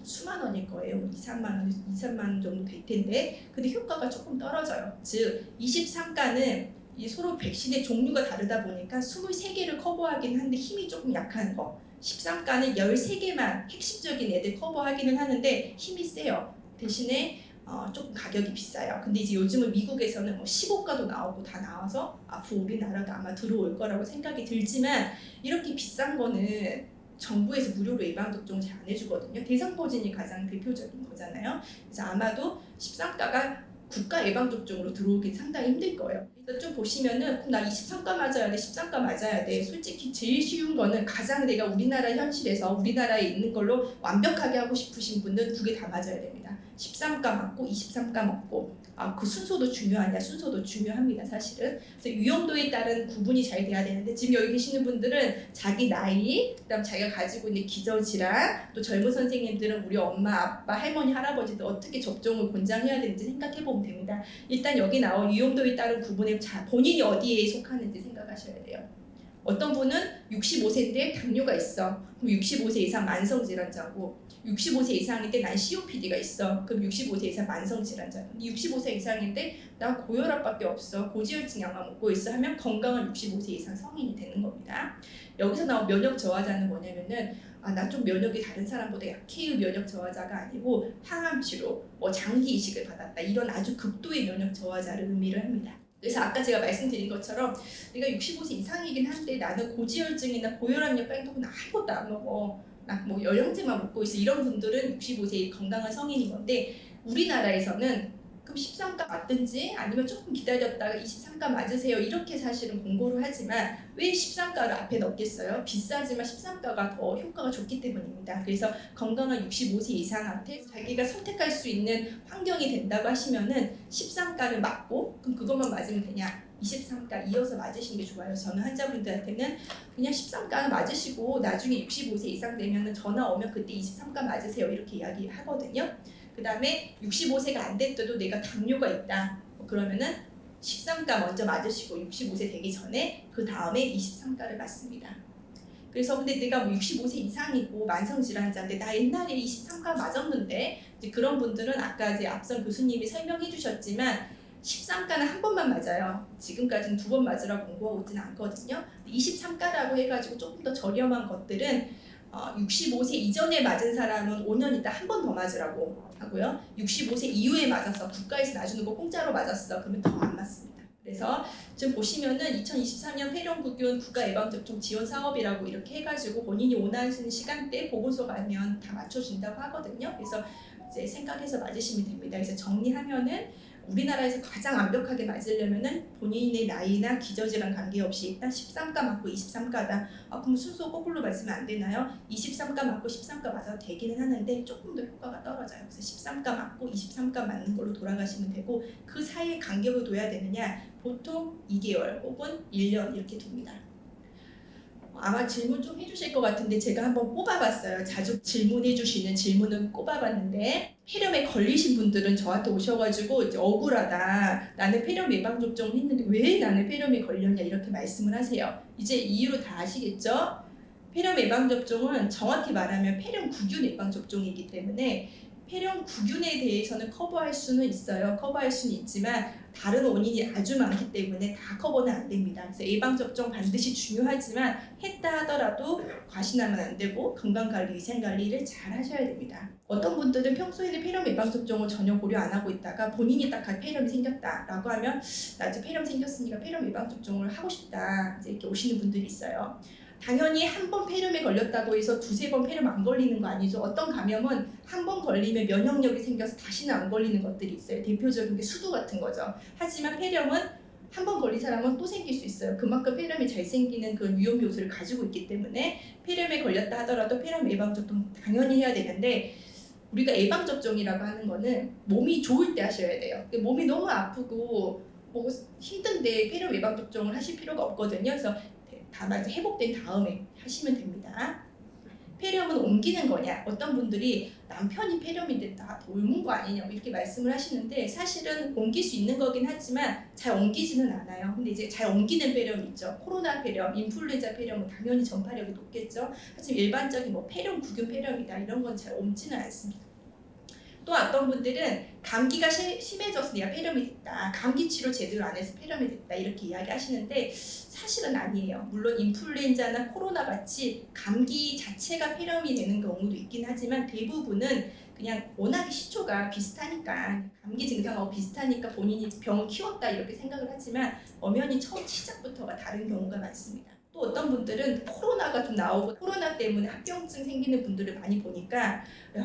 수만 원일 거예요. 2, 3만 원 정도 될 텐데 근데 효과가 조금 떨어져요. 즉 23가는 이 서로 백신의 종류가 다르다 보니까 23개를 커버하긴 하는데 힘이 조금 약한 거 13가는 13개만 핵심적인 애들 커버하기는 하는데 힘이 세요. 대신에 조금 가격이 비싸요. 근데 이제 요즘은 미국에서는 15가도 나오고 다 나와서 앞으로 우리나라도 아마 들어올 거라고 생각이 들지만 이렇게 비싼 거는 정부에서 무료로 예방접종을 잘 안 해주거든요. 대상포진이 가장 대표적인 거잖아요. 그래서 아마도 13가가 국가 예방접종으로 들어오기 상당히 힘들 거예요. 그래서 좀 보시면은 그럼 나 23가 맞아야 돼, 13가 맞아야 돼. 솔직히 제일 쉬운 거는 가장 내가 우리나라 현실에서 우리나라에 있는 걸로 완벽하게 하고 싶으신 분은 2개 다 맞아야 됩니다. 13가 맞고 23가 맞고 그 순서도 중요하냐? 순서도 중요합니다. 사실은. 그래서 위험도에 따른 구분이 잘 돼야 되는데 지금 여기 계시는 분들은 자기 나이, 그다음 자기가 가지고 있는 기저질환, 또 젊은 선생님들은 우리 엄마, 아빠, 할머니, 할아버지들 어떻게 접종을 권장해야 되는지 생각해 보면 됩니다. 일단 여기 나온 위험도에 따른 구분에 본인이 어디에 속하는지 생각하셔야 돼요. 어떤 분은 65세인데 당뇨가 있어. 그럼 65세 이상 만성질환자고 65세 이상인데 난 COPD가 있어. 그럼 65세 이상 만성질환자. 65세 이상인데 나 고혈압밖에 없어. 고지혈증 약만 먹고 있어 하면 건강한 65세 이상 성인이 되는 겁니다. 여기서 나온 면역 저하자는 뭐냐면은 나 좀 면역이 다른 사람보다 약해의 면역 저하자가 아니고 항암 치료, 장기 이식을 받았다. 이런 아주 극도의 면역 저하자를 의미를 합니다. 그래서 아까 제가 말씀드린 것처럼 내가 65세 이상이긴 한데 나는 고지혈증이나 고혈압약 빼고는 아무것도 안 먹어. 나 영양제만 먹고 있어. 이런 분들은 65세 건강한 성인인 건데 우리나라에서는 그럼 13가 맞든지 아니면 조금 기다렸다가 23가 맞으세요. 이렇게 사실은 공고를 하지만 왜 13가를 앞에 넣겠어요? 비싸지만 13가가 더 효과가 좋기 때문입니다. 그래서 건강한 65세 이상한테 자기가 선택할 수 있는 환경이 된다고 하시면은 13가를 맞고 그럼 그것만 맞으면 되냐? 23가 이어서 맞으시는 게 좋아요. 저는 환자분들한테는 그냥 13가 맞으시고 나중에 65세 이상 되면 전화 오면 그때 23가 맞으세요. 이렇게 이야기하거든요. 그 다음에 65세가 안 됐어도 내가 당뇨가 있다. 그러면은 13가 먼저 맞으시고 65세 되기 전에 그 다음에 23가를 맞습니다. 그래서 근데 내가 뭐 65세 이상이고 만성 질환자인데 나 옛날에 23가 맞았는데 이제 그런 분들은 아까 이제 앞선 교수님이 설명해 주셨지만 13가는 한 번만 맞아요. 지금까지는 2번 맞으라고 공부하고 있지는 않거든요. 23가라고 해가지고 조금 더 저렴한 것들은 65세 이전에 맞은 사람은 5년 있다 한 번 더 맞으라고 하고요. 65세 이후에 맞았어. 국가에서 놔주는 거 공짜로 맞았어. 그러면 더 안 맞습니다. 그래서 지금 보시면은 2023년 폐렴구균 국가예방접종 지원 사업이라고 이렇게 해가지고 본인이 원하시는 시간대 보고서 가면 다 맞춰준다고 하거든요. 그래서 이제 생각해서 맞으시면 됩니다. 그래서 정리하면은 우리나라에서 가장 완벽하게 맞으려면은 본인의 나이나 기저질환 관계없이 일단 13가 맞고 23가다. 그럼 순서 거꾸로 맞으면 안 되나요? 23가 맞고 13가 맞아도 되기는 하는데 조금 더 효과가 떨어져요. 그래서 13가 맞고 23가 맞는 걸로 돌아가시면 되고 그 사이에 간격을 둬야 되느냐? 보통 2개월 혹은 1년 이렇게 둡니다. 아마 질문 좀 해주실 것 같은데 제가 한번 뽑아봤어요. 자주 질문해 주시는 질문은 꼽아봤는데 폐렴에 걸리신 분들은 저한테 오셔가지고 이제 억울하다. 나는 폐렴 예방접종을 했는데 왜 나는 폐렴에 걸렸냐 이렇게 말씀을 하세요. 이제 이유를 다 아시겠죠? 폐렴 예방접종은 정확히 말하면 폐렴구균 예방접종이기 때문에 폐렴구균에 대해서는 커버할 수는 있어요. 커버할 수는 있지만 다른 원인이 아주 많기 때문에 다 커버는 안 됩니다. 그래서 예방접종 반드시 중요하지만 했다 하더라도 과신하면 안 되고 건강관리, 위생관리를 잘 하셔야 됩니다. 어떤 분들은 평소에는 폐렴 예방접종을 전혀 고려 안 하고 있다가 본인이 딱 폐렴이 생겼다라고 하면 나 이제 폐렴 생겼으니까 폐렴 예방접종을 하고 싶다 이제 이렇게 오시는 분들이 있어요. 당연히 한 번 폐렴에 걸렸다고 해서 2-3번 폐렴 안 걸리는 거 아니죠. 어떤 감염은 한 번 걸리면 면역력이 생겨서 다시는 안 걸리는 것들이 있어요. 대표적인 게 수두 같은 거죠. 하지만 폐렴은 한 번 걸린 사람은 또 생길 수 있어요. 그만큼 폐렴이 잘 생기는 그런 위험 요소를 가지고 있기 때문에 폐렴에 걸렸다 하더라도 폐렴 예방접종 당연히 해야 되는데 우리가 예방접종이라고 하는 거는 몸이 좋을 때 하셔야 돼요. 몸이 너무 아프고 뭐 힘든데 폐렴 예방접종을 하실 필요가 없거든요. 그래서 다만 회복된 다음에 하시면 됩니다. 폐렴은 옮기는 거냐? 어떤 분들이 남편이 폐렴인데 나 옮은 거 아니냐 이렇게 말씀을 하시는데 사실은 옮길 수 있는 거긴 하지만 잘 옮기지는 않아요. 근데 이제 잘 옮기는 폐렴 있죠. 코로나 폐렴, 인플루엔자 폐렴은 당연히 전파력이 높겠죠. 하지만 일반적인 뭐 폐렴구균 폐렴이다 이런 건 잘 옮지는 않습니다. 또 어떤 분들은 감기가 심해져서 내가 폐렴이 됐다. 감기 치료 제대로 안 해서 폐렴이 됐다. 이렇게 이야기하시는데 사실은 아니에요. 물론 인플루엔자나 코로나 같이 감기 자체가 폐렴이 되는 경우도 있긴 하지만 대부분은 그냥 워낙에 시초가 비슷하니까 감기 증상하고 비슷하니까 본인이 병을 키웠다 이렇게 생각을 하지만 엄연히 처음 시작부터가 다른 경우가 많습니다. 또 어떤 분들은 코로나가 좀 나오고 코로나 때문에 합병증 생기는 분들을 많이 보니까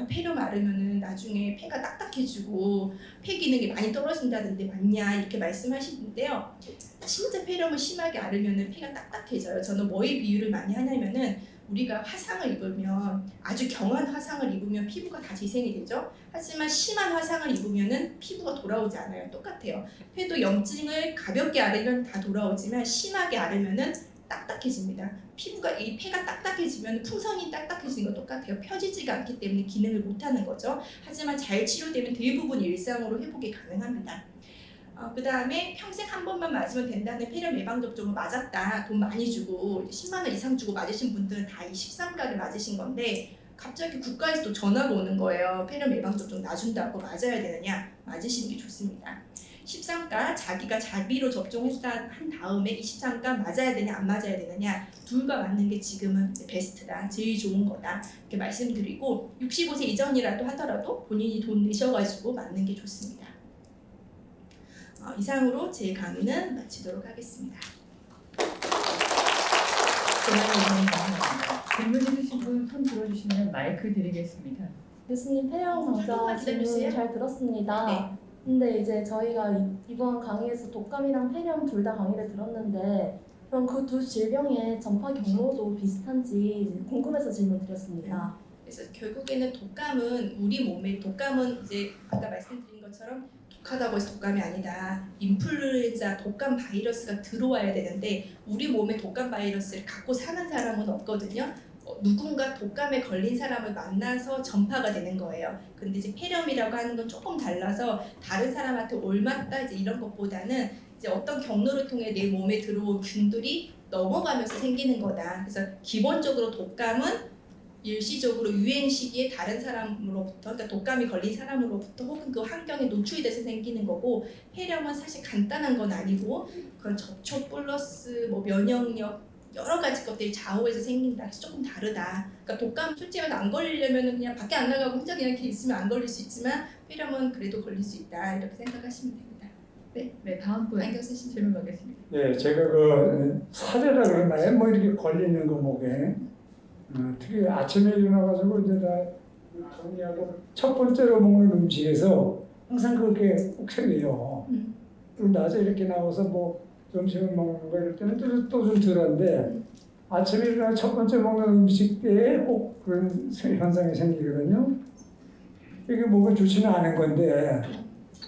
폐렴 앓으면은 나중에 폐가 딱딱해지고 폐 기능이 많이 떨어진다던데 맞냐 이렇게 말씀하시는데요. 진짜 폐렴을 심하게 앓으면은 폐가 딱딱해져요. 저는 뭐에 비유를 많이 하냐면은 우리가 화상을 입으면 아주 경한 화상을 입으면 피부가 다 재생이 되죠. 하지만 심한 화상을 입으면은 피부가 돌아오지 않아요. 똑같아요. 폐도 염증을 가볍게 앓으면 다 돌아오지만 심하게 앓으면은 딱딱해집니다. 피부가 이 폐가 딱딱해지면 풍선이 딱딱해지는 거 똑같아요. 펴지지가 않기 때문에 기능을 못하는 거죠. 하지만 잘 치료되면 대부분 일상으로 회복이 가능합니다. 그 다음에 평생 한 번만 맞으면 된다는 폐렴 예방접종을 맞았다. 돈 많이 주고 10만 원 이상 주고 맞으신 분들은 다 이 13가를 맞으신 건데 갑자기 국가에서 또 전화가 오는 거예요. 폐렴 예방접종 놔준다고 맞아야 되느냐? 맞으시는 게 좋습니다. 13가 자기가 자비로 접종했다 한 다음에 23가 맞아야 되냐 안 맞아야 되느냐 둘과 맞는 게 지금은 베스트다 제일 좋은 거다 이렇게 말씀드리고 65세 이전이라도 하더라도 본인이 돈 내셔가지고 맞는 게 좋습니다. 이상으로 제 강의는 마치도록 하겠습니다. 질문 있으신 분 손 들어주시면 마이크 드리겠습니다. 교수님 폐렴 강좌 조금만 질문 기다려주세요. 잘 들었습니다. 네. 근데 이제 저희가 이번 강의에서 독감이랑 폐렴 둘 다 강의를 들었는데 그럼 그 두 질병의 전파 경로도 비슷한지 궁금해서 질문 드렸습니다. 그래서 결국에는 독감은 우리 몸에 독감은 이제 아까 말씀드린 것처럼 독하다고 해서 독감이 아니다. 인플루엔자 독감 바이러스가 들어와야 되는데 우리 몸에 독감 바이러스를 갖고 사는 사람은 없거든요. 누군가 독감에 걸린 사람을 만나서 전파가 되는 거예요. 근데 이제 폐렴이라고 하는 건 조금 달라서 다른 사람한테 옮았다 이제 이런 것보다는 이제 어떤 경로를 통해 내 몸에 들어온 균들이 넘어가면서 생기는 거다. 그래서 기본적으로 독감은 일시적으로 유행 시기에 다른 사람으로부터, 그러니까 독감이 걸린 사람으로부터 혹은 그 환경에 노출이 돼서 생기는 거고, 폐렴은 사실 간단한 건 아니고 그런 접촉 플러스 뭐 면역력 여러 가지 것들이 좌우해서 생긴다. 그래서 조금 다르다. 그러니까 독감 솔직히 말해서 안 걸리려면 그냥 밖에 안 나가고 혼자 그냥 이렇게 있으면 안 걸릴 수 있지만 폐렴은 그래도 걸릴 수 있다. 이렇게 생각하시면 됩니다. 네, 다음 분 안경 쓰시면 질문 받겠습니다. 네, 제가 그 사례라 그러나요? 뭐 이렇게 걸리는 거 목에 특히 아침에 일어나가지고 이제 다 정리하고 첫 번째로 먹는 음식에서 항상 그렇게 꼭 생겨요. 그리고 낮에 이렇게 나와서 뭐 점심을 먹는 거 이럴 때는 또 좀 덜한데 아침에 일어나 첫 번째 먹는 음식 때에 꼭 그런 현상이 생기거든요. 이게 뭐가 좋지는 않은 건데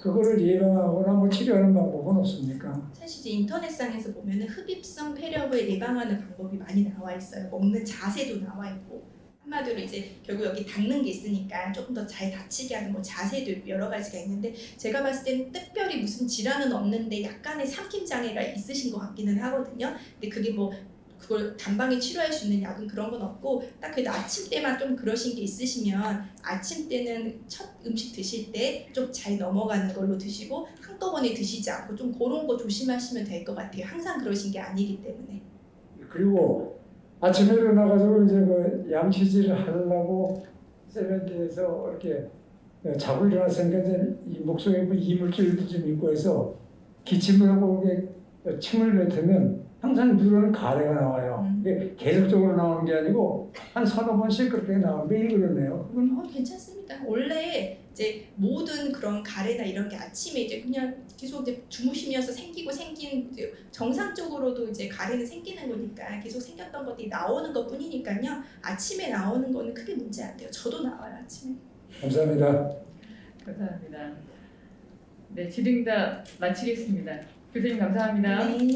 그거를 예방하거나 뭐 치료하는 방법은 없습니까? 사실 이제 인터넷상에서 보면은 흡입성 폐렴을 예방하는 방법이 많이 나와 있어요. 먹는 자세도 나와 있고, 한마디로 이제 결국 여기 닦는 게 있으니까 조금 더 잘 닫히게 하는 뭐 자세도 있고 여러 가지가 있는데, 제가 봤을 때는 특별히 무슨 질환은 없는데 약간의 삼킴 장애가 있으신 것 같기는 하거든요. 근데 그게 뭐 그걸 단방에 치료할 수 있는 약은 그런 건 없고, 딱 그래도 아침 때만 좀 그러신 게 있으시면 아침 때는 첫 음식 드실 때 좀 잘 넘어가는 걸로 드시고 한꺼번에 드시지 않고 좀 그런 거 조심하시면 될 것 같아요. 항상 그러신 게 아니기 때문에. 그리고 아침에 일어나가지고 이제 그 양치질을 하려고 세면대에서 이렇게 자고 일어났으니까 이제 이 목속에 뭐 이물질도 좀 있고 해서 기침을 하고 이게 침을 뱉으면 항상 누르는 가래가 나와요. 이게 계속적으로 나오는 게 아니고 한 서너 번씩 그렇게 나와요. 매일 그러네요. 괜찮습니다. 원래 이제 모든 그런 가래나 이런 게 아침에 이제 그냥 계속 이제 주무시면서 생기고 생긴, 이제 정상적으로도 이제 가래는 생기는 거니까 계속 생겼던 것들이 나오는 것 뿐이니까요. 아침에 나오는 거는 크게 문제 안 돼요. 저도 나와요, 아침에. 감사합니다. 감사합니다. 네, 질의응답 마치겠습니다. 교수님 감사합니다. 네.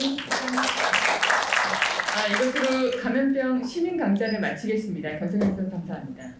이것으로 감염병 시민 강좌를 마치겠습니다. 권성현 교수 감사합니다.